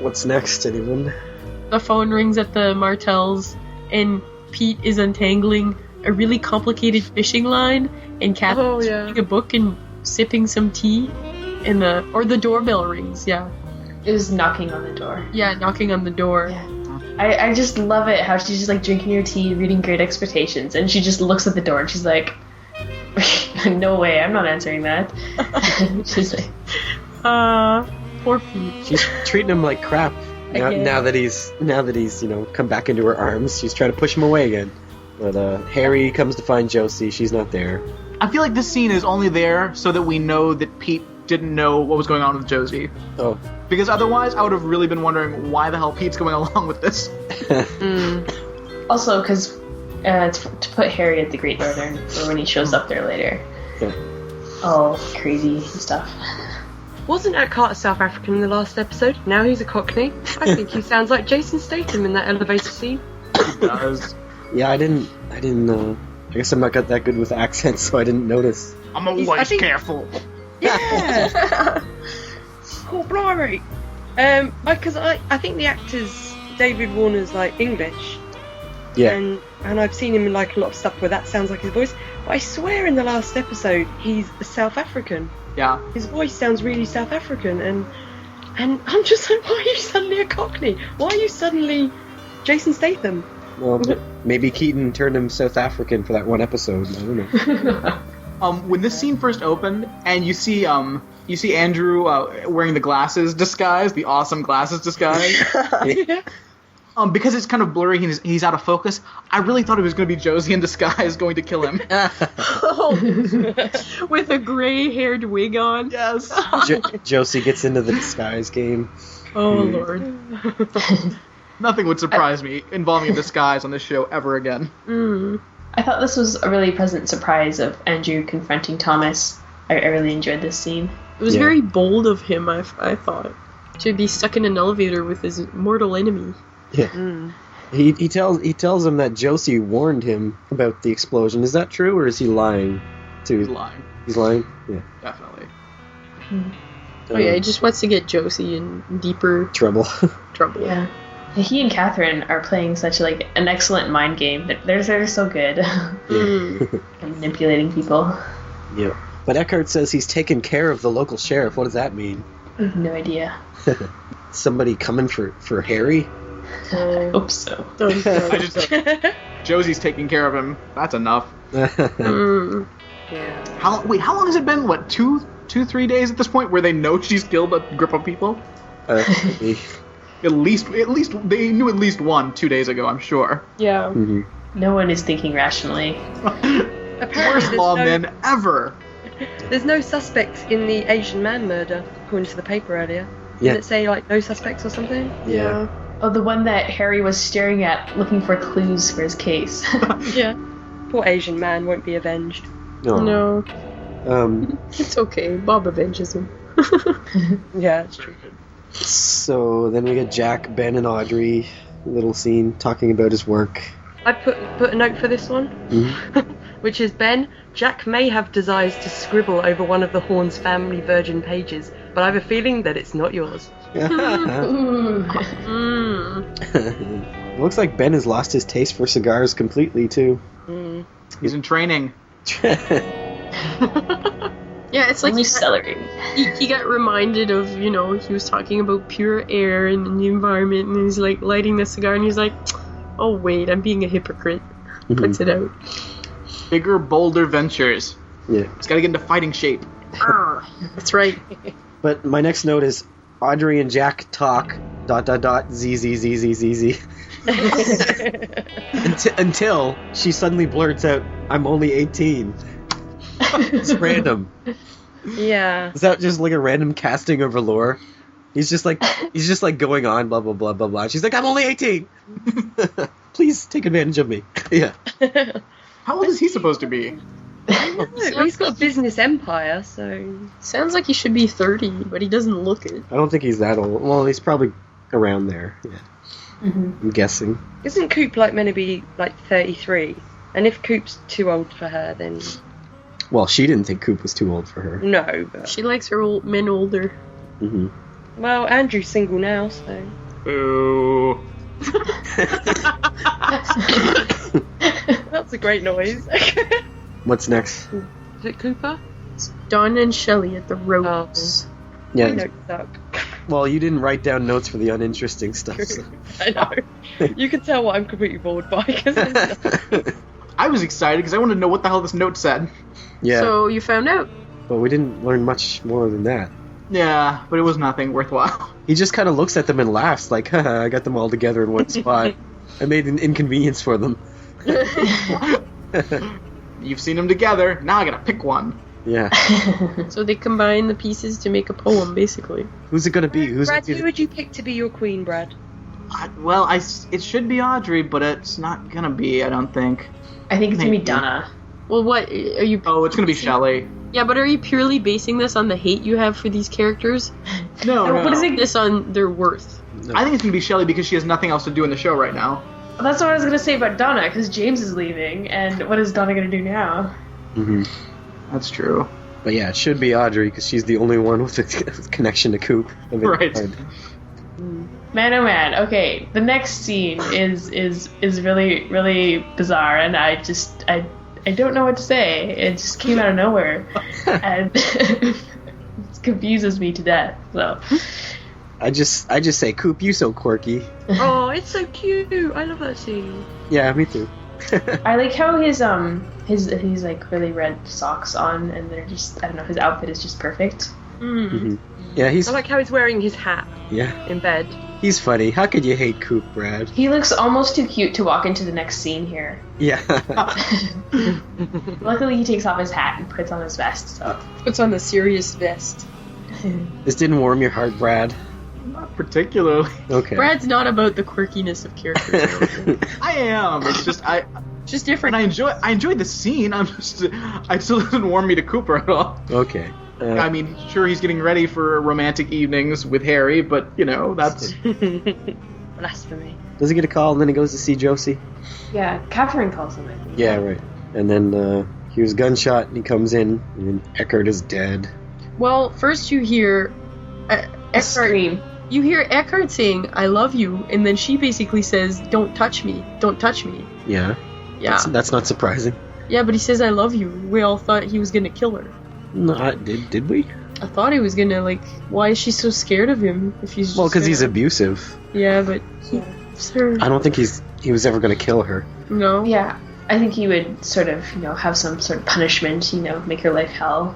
What's next, anyone? The phone rings at the Martells, and Pete is untangling a really complicated fishing line, and Catherine's reading a book and sipping some tea, and the doorbell rings. Yeah. It was knocking on the door. Yeah, knocking on the door. Yeah. I just love it how she's just drinking her tea, reading Great Expectations, and she just looks at the door and she's like, No way, I'm not answering that. She's like, Poor Pete. She's treating him like crap. Again. Now that he's come back into her arms, she's trying to push him away again. But Harry comes to find Josie. She's not there. I feel like this scene is only there so that we know that Pete didn't know what was going on with Josie. Oh. Because otherwise, I would have really been wondering why the hell Pete's going along with this. also, because to put Harry at the Great Northern for when he shows up there later. Yeah. All crazy stuff. Wasn't Eckhart South African in the last episode? Now he's a Cockney. I think he sounds like Jason Statham in that elevator scene. He does. Yeah, I didn't. I guess I'm not that good with accents, so I didn't notice. I'm always careful. Yeah. Oh, blimey. Because I think the actor's David Warner's like English. Yeah. And I've seen him in like a lot of stuff where that sounds like his voice. But I swear in the last episode he's South African. Yeah. His voice sounds really South African, and I'm just like, why are you suddenly a Cockney? Why are you suddenly Jason Statham? Well, maybe Keaton turned him South African for that one episode. I don't know. When this scene first opened, and you see Andrew wearing the glasses disguise, the awesome glasses disguise. Yeah. Because it's kind of blurry, he's out of focus. I really thought it was going to be Josie in disguise going to kill him. With a gray-haired wig on. Yes. Josie gets into the disguise game. Oh, Lord. Nothing would surprise me involving a disguise on this show ever again. I thought this was a really pleasant surprise of Andrew confronting Thomas. I really enjoyed this scene. It was very bold of him, I thought. To be stuck in an elevator with his mortal enemy. Yeah. He tells him that Josie warned him about the explosion. Is that true, or is he lying? He's lying. He's lying? Yeah. Definitely. Oh yeah, he just wants to get Josie in deeper trouble. Yeah. He and Catherine are playing such like an excellent mind game. They're so good. Manipulating people. Yeah. But Eckhart says he's taken care of the local sheriff. What does that mean? I have no idea. Somebody coming for Harry? I hope so. Josie's taking care of him. That's enough. Yeah. How long has it been? What, 3 days at this point where they know she's killed a group of people? At least they knew at least 2 days ago, I'm sure. Yeah. Mm-hmm. No one is thinking rationally. Worst lawmen ever. There's no suspects in the Asian man murder, according to the paper earlier. Yeah. Did it say like no suspects or something? Yeah. Oh, the one that Harry was staring at, looking for clues for his case. Yeah. Poor Asian man won't be avenged. No. It's okay. Bob avenges him. Yeah, it's true. So then we get Jack, Ben, and Audrey. Little scene talking about his work. I put a note for this one, which is Ben. Jack may have desires to scribble over one of the Horns family virgin pages, but I have a feeling that it's not yours. Looks like Ben has lost his taste for cigars completely too. He's in training. Yeah, it's like Only celery. he got reminded of, he was talking about pure air and the environment, and he's like lighting the cigar, and he's like, oh wait, I'm being a hypocrite. Puts it out. Bigger, bolder ventures. Yeah. He's got to get into fighting shape. That's right. But my next note is Audrey and Jack talk ... ZZZZZZ until she suddenly blurts out, "I'm only 18." It's random. Yeah. Is that just like a random casting of Valor? He's just like going on blah blah blah blah blah. She's like, "I'm only 18. Please take advantage of me." Yeah. How old is he supposed to be? He's got a business empire, so... Sounds like he should be 30, but he doesn't look it. I don't think he's that old. Well, he's probably around there. Yeah. I'm guessing. Isn't Coop meant to be 33? And if Coop's too old for her, then... Well, she didn't think Coop was too old for her. No, but... She likes her men older. Mm-hmm. Well, Andrew's single now, so... Ooh. That's a great noise. What's next? Is it Cooper? It's Don and Shelley at the ropes. Yeah. No, suck. Well, you didn't write down notes for the uninteresting stuff. So. I know. You can tell what I'm completely bored by. Cause I was excited because I wanted to know what the hell this note said. Yeah, So you found out. but we didn't learn much more than that. Yeah, but it was nothing worthwhile. He just kind of looks at them and laughs, like, haha, I got them all together in one spot. I made an inconvenience for them. You've seen them together. Now I gotta pick one. Yeah. So they combine the pieces to make a poem, basically. Who's it gonna be? Brad, who would you pick to be your queen, Brad? It should be Audrey, but it's not gonna be, I don't think. I think it's gonna be Maybe. Donna. Well, what are you? Oh, it's gonna be Shelley. Yeah, but are you purely basing this on the hate you have for these characters? No, Or what is this on their worth? I think it's gonna be Shelley because she has nothing else to do in the show right now. Well, that's what I was gonna say about Donna, because James is leaving, and what is Donna gonna do now? Mm-hmm. That's true. But yeah, it should be Audrey, because she's the only one with a connection to Coop. of any Right. kind. Man, oh man. Okay, the next scene is really really bizarre, and I don't know what to say. It just came out of nowhere, and it confuses me to death. So. I just say, Coop, you so quirky. Oh, it's so cute. I love that scene. Yeah, me too. I like how he's like really red socks on, and they're just, I don't know, his outfit is just perfect. Mm. Yeah, I like how he's wearing his hat yeah, in bed. he's funny. How could you hate Coop, Brad? He looks almost too cute to walk into the next scene here. Yeah. Luckily, he takes off his hat and puts on his vest. So. Puts on the serious vest. This didn't warm your heart, Brad? Not particularly. Okay. Brad's not about the quirkiness of characters. I am. It's just Just different. and I enjoyed the scene. It still doesn't warm me to Cooper at all. Okay. I mean, sure, he's getting ready for romantic evenings with Harry, but you know that's Blasphemy. Does he get a call and then he goes to see Josie? Yeah, Catherine calls him, I think. Yeah, right. And then hears gunshot and he comes in and then Eckhart is dead. Well, first you hear A Eckhart. scream. You hear Eckhart saying, "I love you," and then she basically says, "Don't touch me. Don't touch me." Yeah. Yeah. That's not surprising. Yeah, but he says, "I love you." We all thought he was gonna kill her. No, did we? I thought he was gonna, like, why is she so scared of him if he's just Well, because he's gonna- abusive. Yeah, but he loves her. I don't think he was ever going to kill her. No. Yeah, I think he would sort of, have some sort of punishment, make her life hell.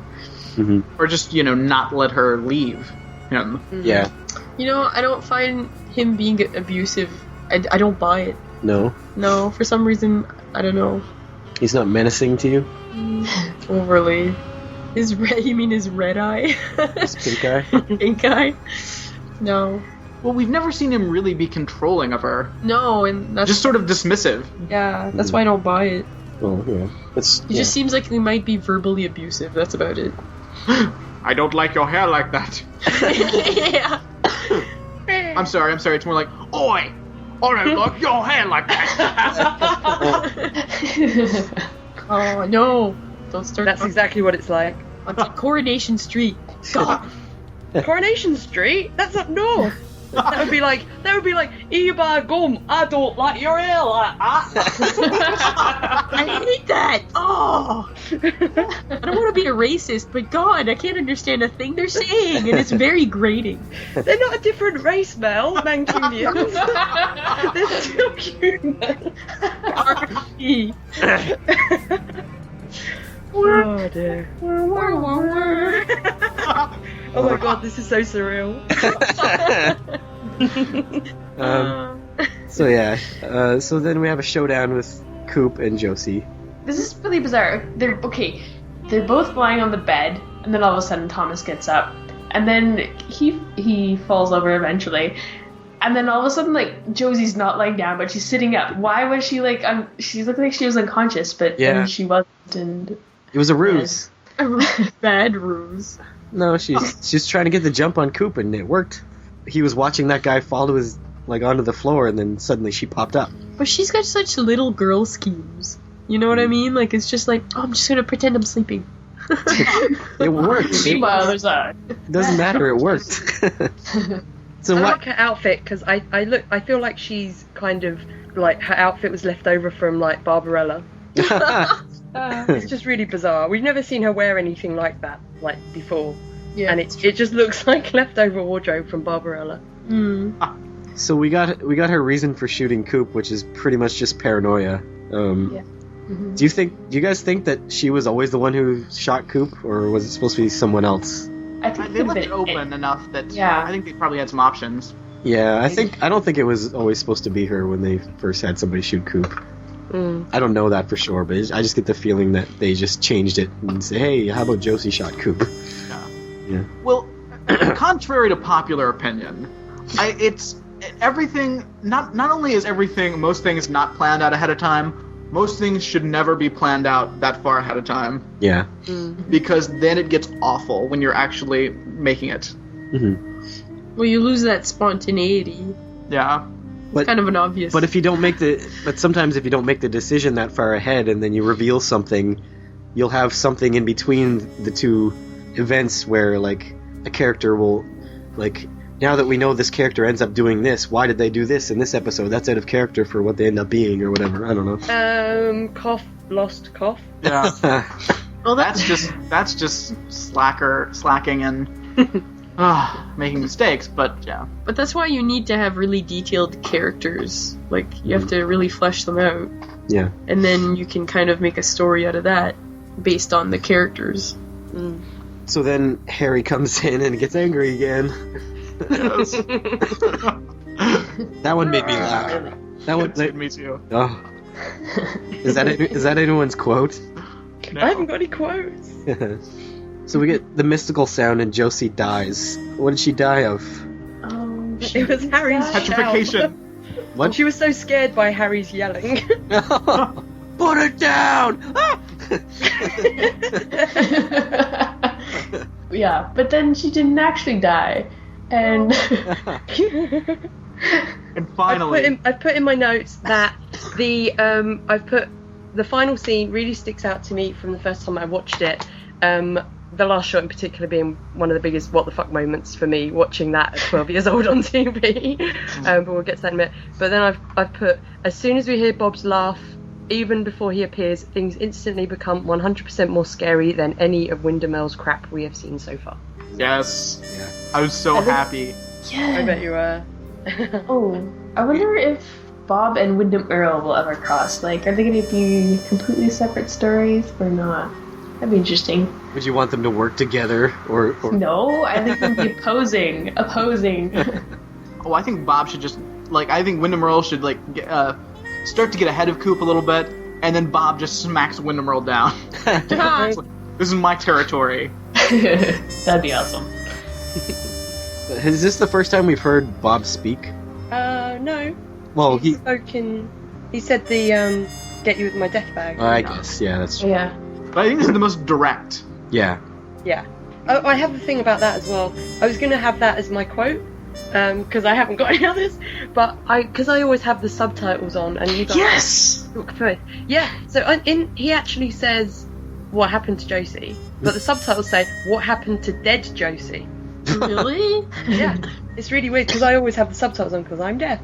Mm-hmm. or just not let her leave him. Yeah. You know, I don't find him being abusive. I don't buy it. No. No, for some reason, I don't know. He's not menacing to you? Overly. You mean his red eye? This pink eye? Pink eye? No. Well, we've never seen him really be controlling of her. No, and that's Just sort of dismissive. yeah, that's why I don't buy it. Well, yeah. It's, He just seems like he might be verbally abusive. That's about it. I don't like your hair like that. Yeah. I'm sorry. It's more like, oi! I don't like your hair like that. Oh no! Don't start. That's exactly what it's like. on Coronation Street. God. Coronation Street? That's up north. That would be like, Eba gum, I don't like your hair like that. I hate that. Oh. I don't want to be a racist, but God, I can't understand a thing they're saying, and it's very grating. They're not a different race, Mel, Mancunians. They're still human. R.E.. Oh dear. Oh my god, this is so surreal. So yeah. So then we have a showdown with Coop and Josie. This is really bizarre. They're both lying on the bed, and then all of a sudden Thomas gets up, and then he falls over eventually, and then all of a sudden Josie's not lying down, but she's sitting up. Why was she she looked like she was unconscious, but then she wasn't, and It was a ruse. A bad ruse. No, she's trying to get the jump on Coop, and it worked. He was watching that guy fall to his onto the floor, and then suddenly she popped up. But she's got such little girl schemes. You know what I mean? Like, it's just like, oh, I'm just gonna pretend I'm sleeping. It worked. meanwhile there's a It doesn't matter. It worked. So I what? like her outfit because I feel like she's kind of like her outfit was left over from like Barbarella. It's just really bizarre. We've never seen her wear anything like that before. Yeah. And it just looks like leftover wardrobe from Barbarella. So we got her reason for shooting Coop, which is pretty much just paranoia. Do you guys think that she was always the one who shot Coop, or was it supposed to be someone else? I think They left it open enough that Yeah. I think they probably had some options. Yeah, I don't think it was always supposed to be her when they first had somebody shoot Coop. I don't know that for sure, but I just get the feeling that they just changed it and say, hey, how about Josie shot Coop? Yeah. Well, contrary to popular opinion, it's everything. Not only is most things not planned out ahead of time. Most things should never be planned out that far ahead of time. Yeah. Because then it gets awful when you're actually making it. Well, you lose that spontaneity. Yeah. But, Kind of an obvious. But sometimes if you don't make the decision that far ahead and then you reveal something, you'll have something in between the two events where like a character will like, now that we know this character ends up doing this, why did they do this in this episode? That's out of character for what they end up being or whatever. I don't know. Cough, lost cough. Yeah. well, That's just slacking and making mistakes, but yeah. But that's why you need to have really detailed characters. Like, you have to really flesh them out. Yeah. And then you can kind of make a story out of that based on the characters. So then Harry comes in and gets angry again. Yes. That one made me laugh. That one It me too. Oh. Is that anyone's quote? No. I haven't got any quotes. So we get the mystical sound and Josie dies. What did she die of? It was Harry's Petrification. What? She was so scared by Harry's yelling. Put it down! Yeah, but then she didn't actually die. And And finally, I've put in my notes that I've put the final scene really sticks out to me from the first time I watched it. The last shot in particular being one of the biggest what the fuck moments for me watching that at 12 years old on TV. But we'll get to that in a minute. But then I've put, as soon as we hear Bob's laugh, even before he appears, things instantly become 100% more scary than any of Windermere's crap we have seen so far. yes, Yeah. I was so happy. yeah. I bet you were. Oh, I wonder if Bob and Wyndham Earl will ever cross. Like, are they going to be completely separate stories or not? That'd be interesting. Would you want them to work together or... No, I think they'd be opposing. Oh, I think Bob should just I think Wyndham Earl should start to get ahead of Coop a little bit, and then Bob just smacks Wyndham Earl down. It's like, this is my territory. That'd be awesome. Is this the first time we've heard Bob speak? No. Well, He said the get you with my death bag. I guess, yeah, that's true. Yeah. But I think this is the most direct. Yeah. Yeah. Oh, I have a thing about that as well. I was going to have that as my quote, because I haven't got any others, but because I always have the subtitles on, and you guys Yes! talk through it. Yeah, so he actually says, what happened to Josie? But the subtitles say, what happened to dead Josie? Really? Yeah, it's really weird, because I always have the subtitles on because I'm deaf.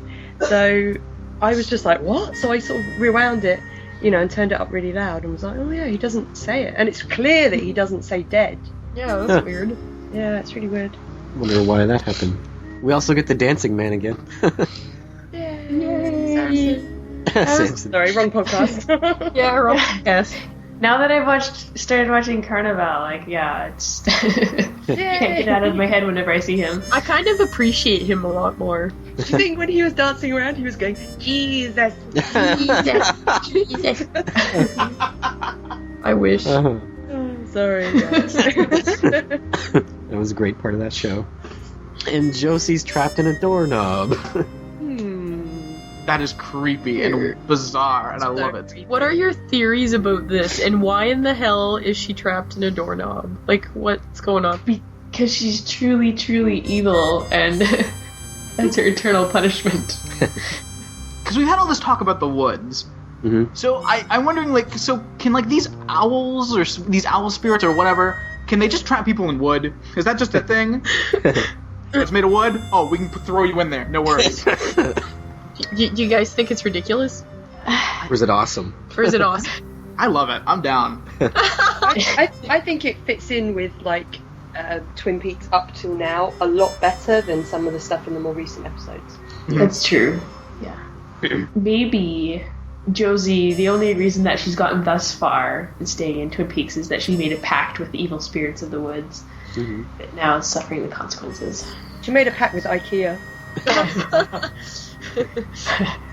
So I was just like, what? So I sort of rewound it, and turned it up really loud and was like, oh yeah, he doesn't say it. And it's clear that he doesn't say dead. Yeah, that's weird. Yeah, it's really weird. Wonder why that happened. We also get the dancing man again. Yay! Samson. Sorry, wrong podcast. Yeah, wrong. Yes. Now that I've started watching Carnival, it's can't get out of my head whenever I see him. I kind of appreciate him a lot more. Do you think when he was dancing around, he was going, Jesus, Jesus. I wish. Uh-huh. Oh, sorry, guys. That was a great part of that show. And Josie's trapped in a doorknob. That is creepy and bizarre, and I love it. What are your theories about this, and why in the hell is she trapped in a doorknob? Like, what's going on? Because she's truly, truly evil, and that's her eternal punishment. Because we've had all this talk about the woods. Mm-hmm. So I'm wondering, can these owls or these owl spirits or whatever, can they just trap people in wood? Is that just a thing? It's made of wood? Oh, we can throw you in there. No worries. Do you guys think it's ridiculous? Or is it awesome? Or is it awesome? I love it. I'm down. I think it fits in with, Twin Peaks up till now a lot better than some of the stuff in the more recent episodes. That's true. Yeah. Maybe Josie, the only reason that she's gotten thus far in staying in Twin Peaks is that she made a pact with the evil spirits of the woods, but now is suffering the consequences. She made a pact with Ikea.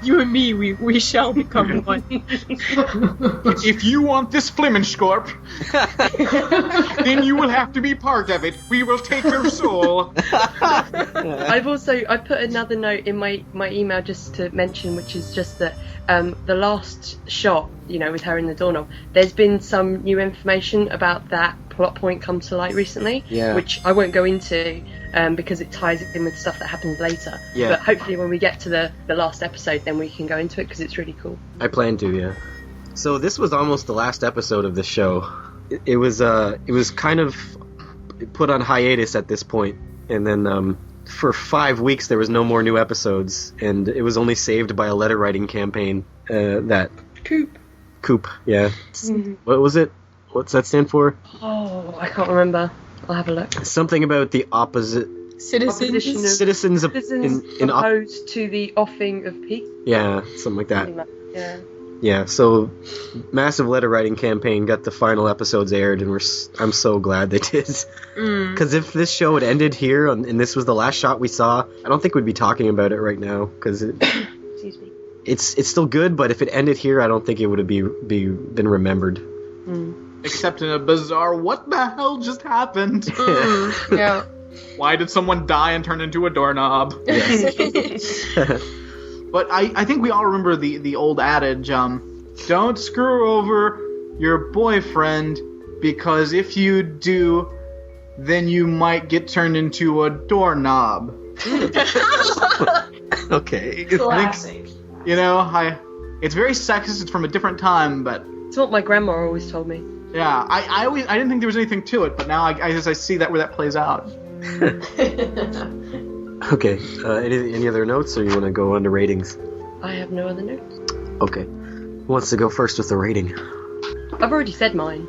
You and me, we shall become one. If you want this Flimmenschkorp, then you will have to be part of it. We will take your soul. I put another note in my email just to mention, which is just that the last shot, with her in the doorknob, there's been some new information about that plot point come to light recently, which I won't go into because it ties in with stuff that happens later. Yeah. But hopefully when we get to the last episode, then we can go into it because it's really cool. I plan to, yeah. So this was almost the last episode of the show. It was kind of put on hiatus at this point, and then for 5 weeks there was no more new episodes, and it was only saved by a letter writing campaign that Coop, yeah. What was it? What's that stand for? Oh, I can't remember. I'll have a look. Something about the opposite citizens opposed to the offing of peace. Yeah, something like that. Yeah. Yeah, so massive letter writing campaign, got the final episodes aired, and I'm so glad they did. Because if this show had ended here and this was the last shot we saw, I don't think we'd be talking about it right now. Because Excuse me. It's still good, but if it ended here, I don't think it would have been remembered. Except in a bizarre, what the hell just happened? Yeah. Why did someone die and turn into a doorknob? Yes. But I think we all remember the old adage, don't screw over your boyfriend, because if you do, then you might get turned into a doorknob. Okay. Classic. It's very sexist, it's from a different time, but... It's what my grandma always told me. Yeah, I didn't think there was anything to it, but now I see that where that plays out. Okay, any other notes, or you want to go on to ratings? I have no other notes. Okay. Who wants to go first with the rating? I've already said mine.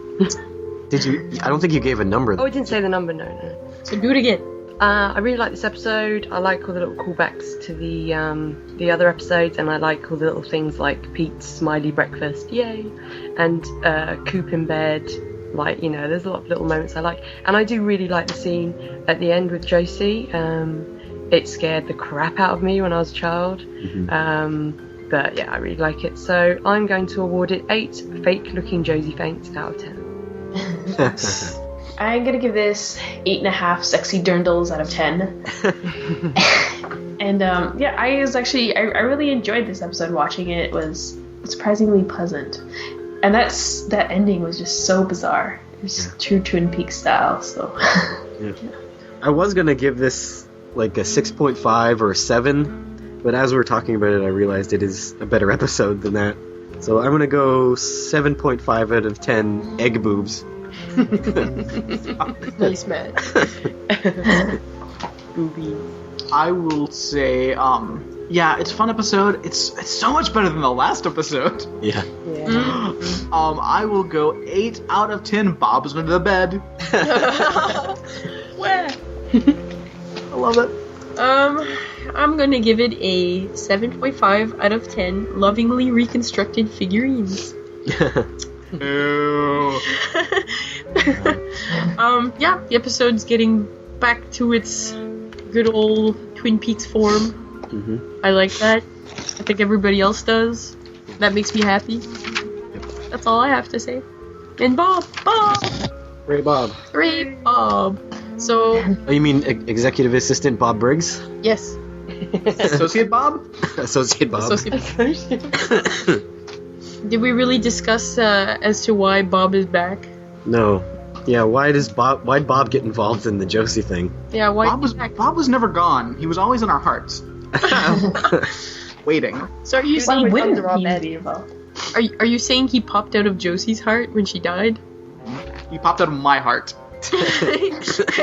Did you? I don't think you gave a number. Oh, I didn't say the number, no. So do it again. I really like this episode. I like all the little callbacks to the other episodes, and I like all the little things like Pete's smiley breakfast, yay, and Coop in bed. There's a lot of little moments I like, and I do really like the scene at the end with Josie. It scared the crap out of me when I was a child, but yeah, I really like it. So I'm going to award it 8 fake-looking Josie faints out of 10. I'm gonna give this 8.5 sexy dirndles out of 10. And I really enjoyed this episode. Watching it was surprisingly pleasant, and that ending was just so bizarre. It's true Twin Peaks style. So I was gonna give this like a 6.5 or a 7, but as we were talking about it, I realized it is a better episode than that. So I'm gonna go 7.5 out of 10 egg boobs. Nice, Matt. Boobies. I will say, it's a fun episode. It's so much better than the last episode. Yeah. I will go 8 out of 10 Bob's under the bed. Where? I love it. I'm gonna give it a 7.5 out of 10 lovingly reconstructed figurines. Ew. The episode's getting back to its good old Twin Peaks form. I like that. I think everybody else does. That makes me happy. That's all I have to say. And Bob! Ray Bob. So... Oh, you mean Executive Assistant Bob Briggs? Yes. Associate Bob? Associate Bob. Did we really discuss as to why Bob is back? No. Yeah, why'd Bob get involved in the Josie thing? Yeah, why? Bob was never gone. He was always in our hearts. Waiting. So are you Why saying wouldn't he be involved? Are you saying he popped out of Josie's heart when she died? He popped out of my heart.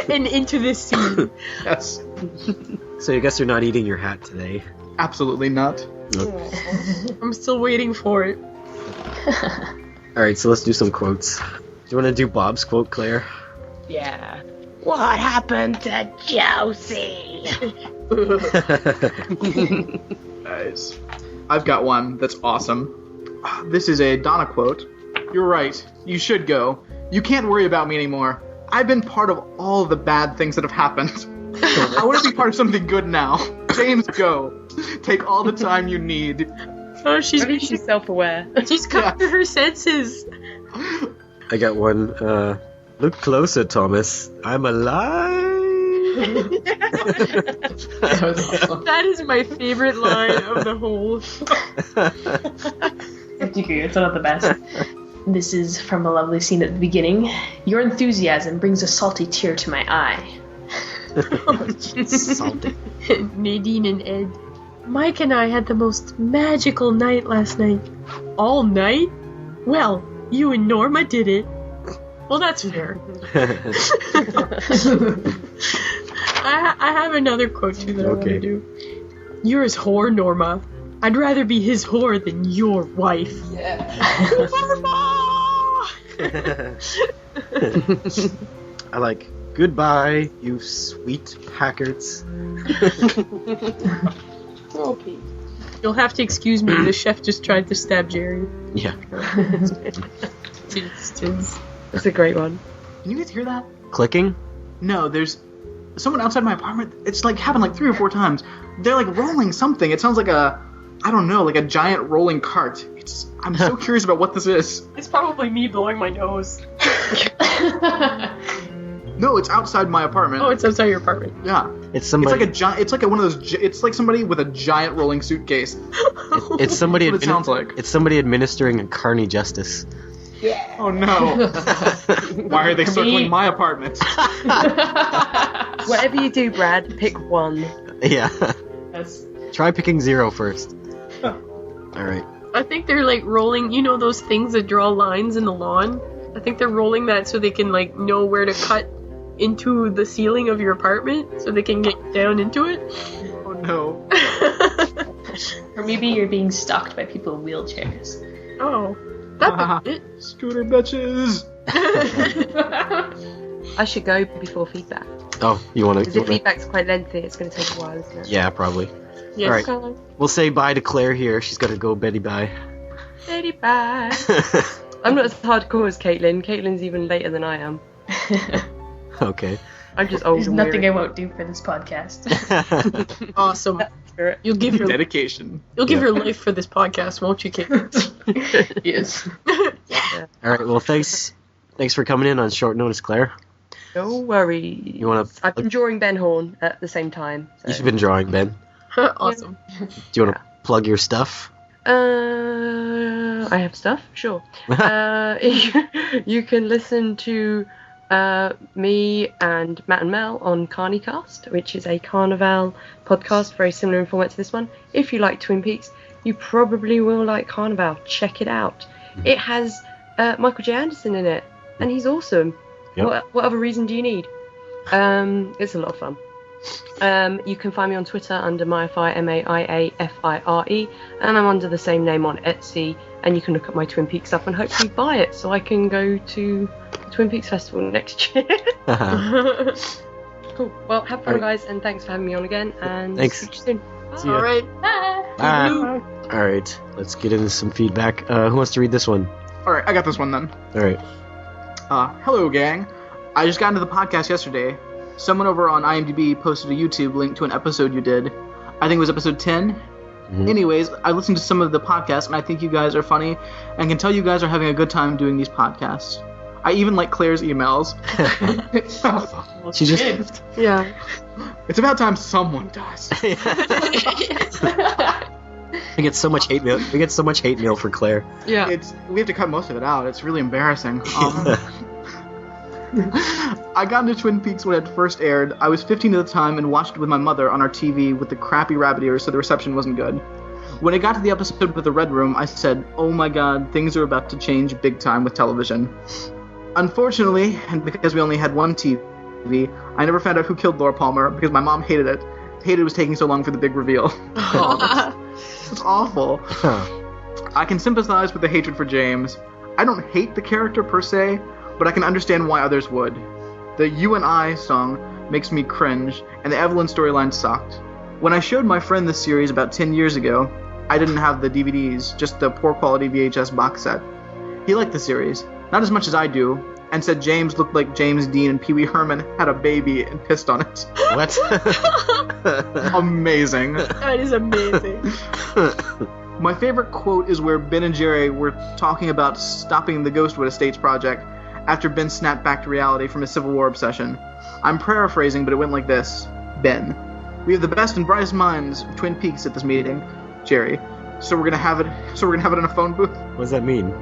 And into this scene. Yes. So I guess you're not eating your hat today. Absolutely not. Nope. I'm still waiting for it. Alright, so let's do some quotes. Do you want to do Bob's quote, Claire? Yeah. What happened to Josie? Guys, I've got one that's awesome. This is a Donna quote. You're right. You should go. You can't worry about me anymore. I've been part of all the bad things that have happened. I want to be part of something good now. James, go. Take all the time you need. Oh, At least she's self-aware. she's come to her senses. I got one. Look closer, Thomas. I'm alive. That is my favorite line of the whole. It's one of the best. This is from a lovely scene at the beginning. Your enthusiasm brings a salty tear to my eye. Salty. Nadine and Ed. Mike and I had the most magical night last night. All night? Well, you and Norma did it. Well, that's fair. I have another quote too that I want to do. You're his whore, Norma. I'd rather be his whore than your wife. I like, goodbye, you sweet Packards. Oh, Pete. You'll have to excuse me, the chef just tried to stab Jerry. Yeah. That's a great one. Can you guys hear that? Clicking? No, there's someone outside my apartment. It's like happened like 3 or 4 times. They're like rolling something. It sounds like I don't know, like a giant rolling cart. I'm so curious about what this is. It's probably me blowing my nose. No, it's outside my apartment. Oh, it's outside your apartment. Yeah. It's somebody. It's like a giant. It's like one of those. It's like somebody with a giant rolling suitcase. It's somebody. That's what it sounds like. It's somebody administering a carny justice. Oh no! Why are they circling my apartment? Whatever you do, Brad, pick one. Yeah. Yes. Try picking 0 first. All right. I think they're like rolling, you know those things that draw lines in the lawn? I think they're rolling that so they can like know where to cut into the ceiling of your apartment so they can get down into it. Oh no! Or maybe you're being stalked by people in wheelchairs. Oh, that's it. Scooter bitches. I should go before feedback. Oh, you want Because if feedback's quite lengthy, it's going to take a while, isn't it? Yeah, probably. Yes. All right. We'll say bye to Claire here. She's got to go Betty bye. Betty bye. I'm not as hardcore as Caitlin. Caitlin's even later than I am. Okay. I'm just old There's and nothing weary. I won't do for this podcast. Awesome. Spirit. You'll give your Dedication. your life for this podcast, won't you, Kate? Yes. All right. Well, thanks for coming in on short notice, Claire. No worries. You want to? I've been drawing Ben Horn at the same time. So. You've been drawing, Ben. Awesome. Do you want to plug your stuff? I have stuff, sure. You can listen to me and Matt and Mel on CarnyCast, which is a Carnival podcast, very similar in format to this one. If you like Twin Peaks, you probably will like Carnival. Check it out. It has Michael J. Anderson in it, and he's awesome. Yep. What other reason do you need? It's a lot of fun. You can find me on Twitter under Maiafire, MAIAFIRE, and I'm under the same name on Etsy, and you can look at my Twin Peaks stuff and hopefully buy it so I can go to the Twin Peaks Festival next year. Cool. Well, have fun, guys, and thanks for having me on again, and Thanks. see you soon. See ya. All right. Bye. All right. Let's get into some feedback. Who wants to read this one? All right, I got this one then. All right. Hello, gang. I just got into the podcast yesterday. Someone over on IMDb posted a YouTube link to an episode you did. I think it was episode 10. Mm-hmm. Anyways, I listened to some of the podcasts, and I think you guys are funny, and can tell you guys are having a good time doing these podcasts. I even like Claire's emails. She just. Yeah. It's about time someone does. We get so much hate mail. We get so much hate mail for Claire. Yeah. We have to cut most of it out. It's really embarrassing. I got into Twin Peaks when it first aired. I was 15 at the time and watched it with my mother on our TV with the crappy rabbit ears, so the reception wasn't good. When it got to the episode with the Red Room, I said, oh my god, things are about to change big time with television. Unfortunately, and because we only had one TV, I never found out who killed Laura Palmer because my mom hated it. Hated it was taking so long for the big reveal. It's awful. I can sympathize with the hatred for James. I don't hate the character per se, but I can understand why others would. The You and I song makes me cringe, and the Evelyn storyline sucked. When I showed my friend this series about 10 years ago, I didn't have the DVDs, just the poor quality VHS box set. He liked the series, not as much as I do, and said James looked like James Dean and Pee Wee Herman had a baby and pissed on it. What? Amazing. That is amazing. My favorite quote is where Ben and Jerry were talking about stopping the Ghostwood Estates project after Ben snapped back to reality from his Civil War obsession. I'm paraphrasing, but it went like this. Ben: we have the best and brightest minds of Twin Peaks at this meeting. Jerry: so we're gonna have it in a phone booth? What does that mean?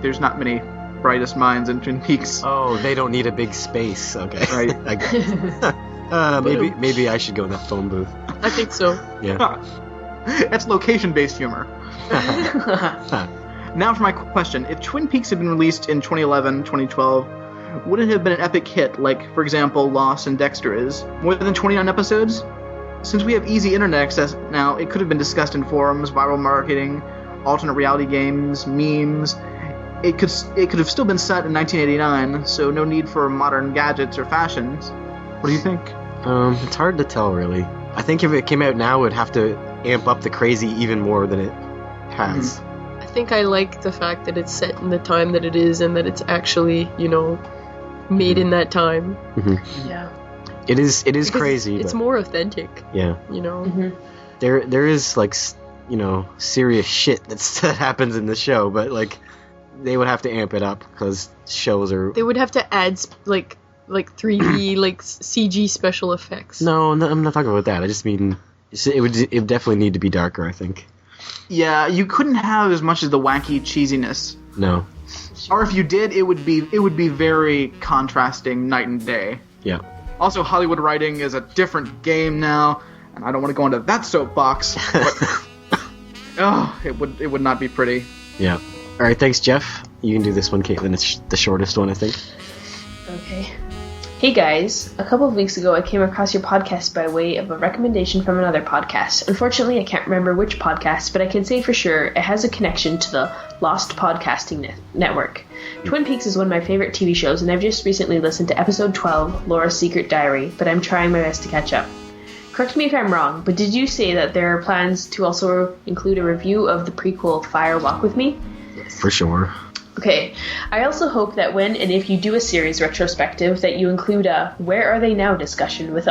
There's not many brightest minds in Twin Peaks. Oh, they don't need a big space. Okay. Right. I guess. Maybe I should go in that phone booth. I think so. Yeah. That's location-based humor. Now for my question. If Twin Peaks had been released in 2011, 2012, would it have been an epic hit like, for example, Lost and Dexter is? More than 29 episodes? Since we have easy internet access now, it could have been discussed in forums, viral marketing, alternate reality games, memes. It could have still been set in 1989, so no need for modern gadgets or fashions. What do you think? It's hard to tell, really. I think if it came out now, it would have to amp up the crazy even more than it has. I think I like the fact that it's set in the time that it is and that it's actually, made in that time. Mm-hmm. Yeah. It is Because crazy. It's but, more authentic, yeah. Mm-hmm. There is like serious shit that happens in the show, but like they would have to amp it up because shows are. They would have to add like 3D like CG special effects. No, I'm not talking about that. I just mean it would definitely need to be darker, I think. Yeah, you couldn't have as much of the wacky cheesiness. No. Or if you did, it would be very contrasting night and day. Yeah. Also, Hollywood writing is a different game now, and I don't want to go into that soapbox. But, it would not be pretty. Yeah. All right, thanks, Jeff. You can do this one, Caitlin. It's the shortest one, I think. Okay. Hey guys, a couple of weeks ago I came across your podcast by way of a recommendation from another podcast. Unfortunately, I can't remember which podcast, but I can say for sure it has a connection to the Lost Podcasting Network. Twin Peaks is one of my favorite TV shows, and I've just recently listened to episode 12, Laura's Secret Diary, but I'm trying my best to catch up. Correct me if I'm wrong, but did you say that there are plans to also include a review of the prequel Fire Walk With Me? For sure. Okay, I also hope that when and if you do a series retrospective that you include a Where Are They Now discussion with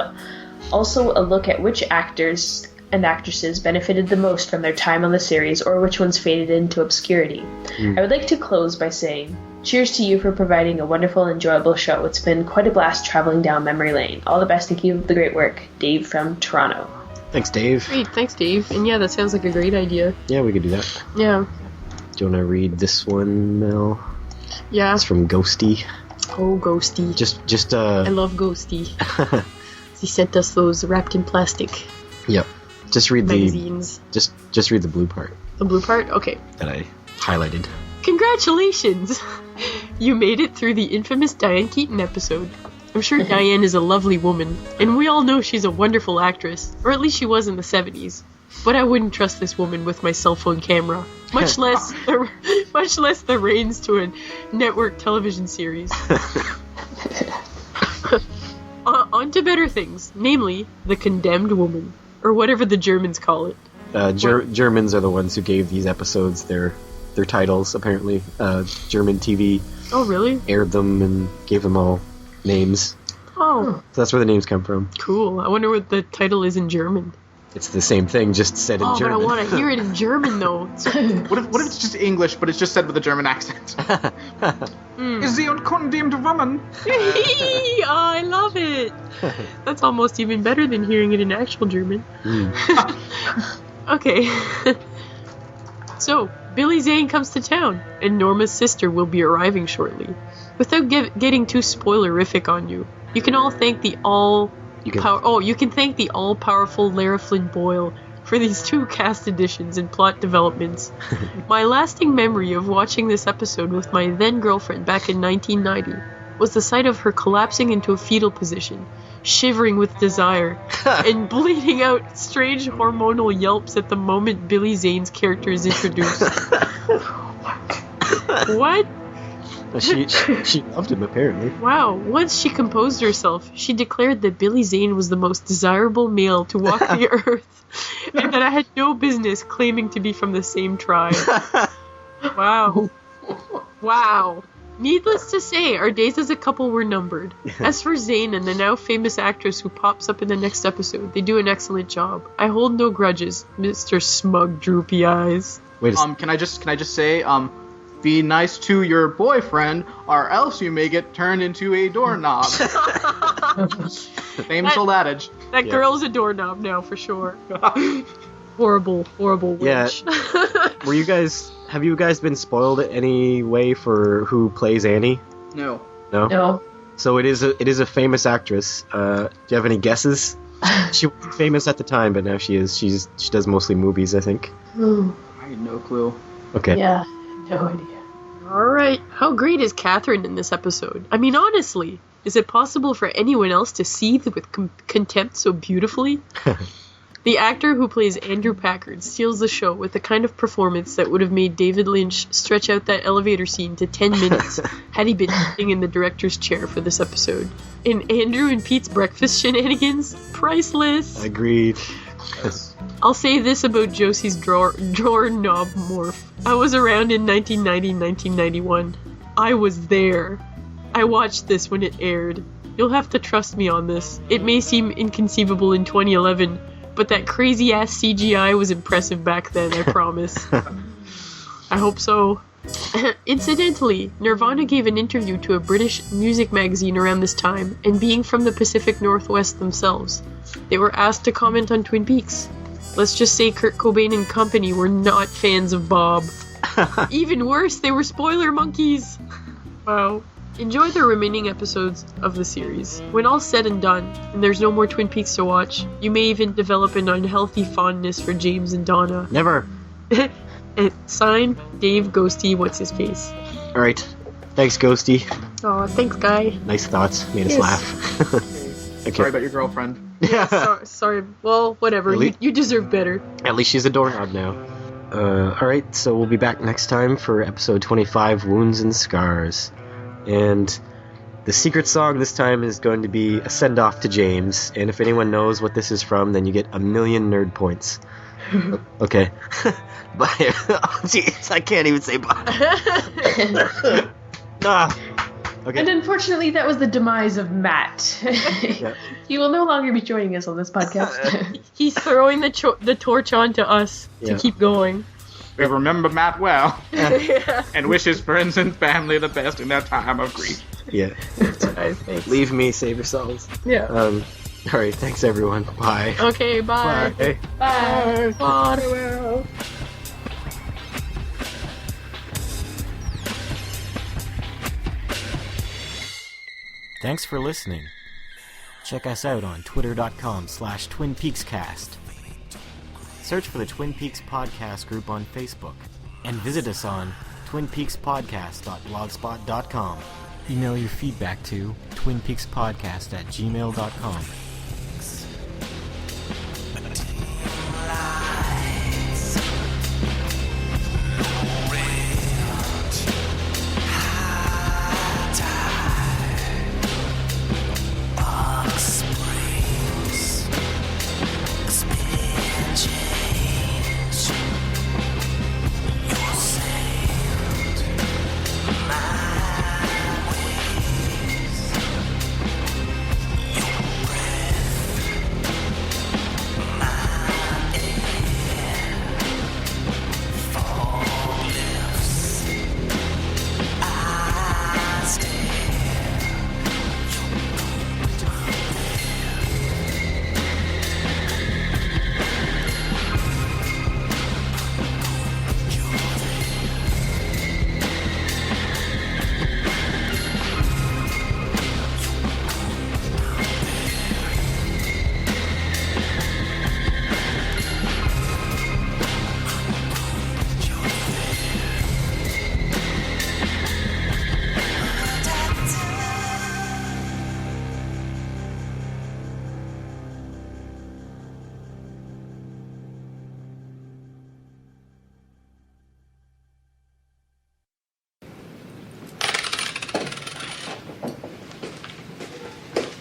also a look at which actors and actresses benefited the most from their time on the series or which ones faded into obscurity. I would like to close by saying, cheers to you for providing a wonderful, enjoyable show. It's been quite a blast traveling down memory lane. All the best and keep up the great work. Dave from Toronto. Thanks, Dave. Great, thanks, Dave. And yeah, that sounds like a great idea. Yeah, we could do that. Yeah. Do you want to read this one, Mel? Yeah. It's from Ghosty. Oh, Ghosty. Just I love Ghosty. He sent us those wrapped in plastic Yep. Just read magazines. Just read the blue part The blue part? Okay. that I highlighted. Congratulations! You made it through the infamous Diane Keaton episode. I'm sure Diane is a lovely woman, and we all know she's a wonderful actress, or at least she was in the 70s. But I wouldn't trust this woman with my cell phone camera, much less the reins to a network television series. On to better things, namely The Condemned Woman, or whatever the Germans call it. Germans are the ones who gave these episodes their titles, apparently. German TV Oh, really? aired them and gave them all names. Oh, So that's where the names come from. cool. I wonder what the title is in German. It's the same thing, just said in Oh, German. but I want to hear it in German, though. What if it's just English, but it's just said with a German accent? Is the uncondemned woman? Oh, I love it. That's almost even better than hearing it in actual German. Okay. So, Billy Zane comes to town, and Norma's sister will be arriving shortly. Without getting too spoilerific on you, you can all thank the you can thank the all-powerful Lara Flynn Boyle for these two cast additions and plot developments. My lasting memory of watching this episode with my then-girlfriend back in 1990 was the sight of her collapsing into a fetal position, shivering with desire, and bleeding out strange hormonal yelps at the moment Billy Zane's character is introduced. What? She loved him, apparently. Wow, once she composed herself, she declared that Billy Zane was the most desirable male to walk the earth, and that I had no business claiming to be from the same tribe. Wow. Wow. Needless to say, our days as a couple were numbered. As for Zane and the now famous actress who pops up in the next episode, they do an excellent job. I hold no grudges, Mr. Smug Droopy Eyes. Wait a second. Can I just say, be nice to your boyfriend, or else you may get turned into a doorknob. Famous old adage. That girl's a doorknob now, for sure. Horrible witch. Yeah. Have you guys been spoiled in any way for who plays Annie? No. No. So it is a famous actress. Do you have any guesses? She wasn't famous at the time, but now she is. She does mostly movies, I think. I had no clue. Okay. Yeah, no idea. Alright, how great is Catherine in this episode? I mean, honestly, is it possible for anyone else to seethe with contempt so beautifully? The actor who plays Andrew Packard steals the show with the kind of performance that would have made David Lynch stretch out that elevator scene to 10 minutes had he been sitting in the director's chair for this episode. In Andrew and Pete's breakfast shenanigans, priceless! Agreed. I'll say this about Josie's drawer knob morph. I was around in 1990-1991. I was there. I watched this when it aired. You'll have to trust me on this. It may seem inconceivable in 2011, but that crazy-ass CGI was impressive back then, I promise. I hope so. Incidentally, Nirvana gave an interview to a British music magazine around this time, and being from the Pacific Northwest themselves, they were asked to comment on Twin Peaks. Let's just say Kurt Cobain and company were not fans of Bob. Even worse, they were spoiler monkeys. Wow. Enjoy the remaining episodes of the series. When all's said and done, and there's no more Twin Peaks to watch, you may even develop an unhealthy fondness for James and Donna. Never. Sign, Dave Ghosty, what's his face. Alright. Thanks, Ghosty. Aw, thanks, guy. Nice thoughts. Made us laugh. Okay. Sorry about your girlfriend. Sorry. Well, whatever. Really? You deserve better. At least she's a doorknob now. Alright, so we'll be back next time for episode 25, Wounds and Scars. And the secret song this time is going to be a send-off to James. And if anyone knows what this is from, then you get 1,000,000 nerd points. Okay. Bye. Oh, jeez, I can't even say bye. Okay. And unfortunately, that was the demise of Matt. Yeah. He will no longer be joining us on this podcast. He's throwing the torch on to us to keep going. We remember Matt well, Yeah. and wish his friends and family the best in their time of grief. Yeah. Thanks. Leave me, save yourselves. Yeah. Alright, thanks everyone. Bye. Okay, bye. Bye. Bye. Farewell. Thanks for listening. Check us out on twitter.com/TwinPeaksCast. Search for the Twin Peaks Podcast group on Facebook. And visit us on twinpeakspodcast.blogspot.com. Email your feedback to twinpeakspodcast@gmail.com.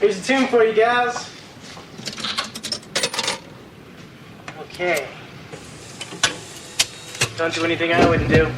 Here's a tune for you guys. Okay. Don't do anything I wouldn't do.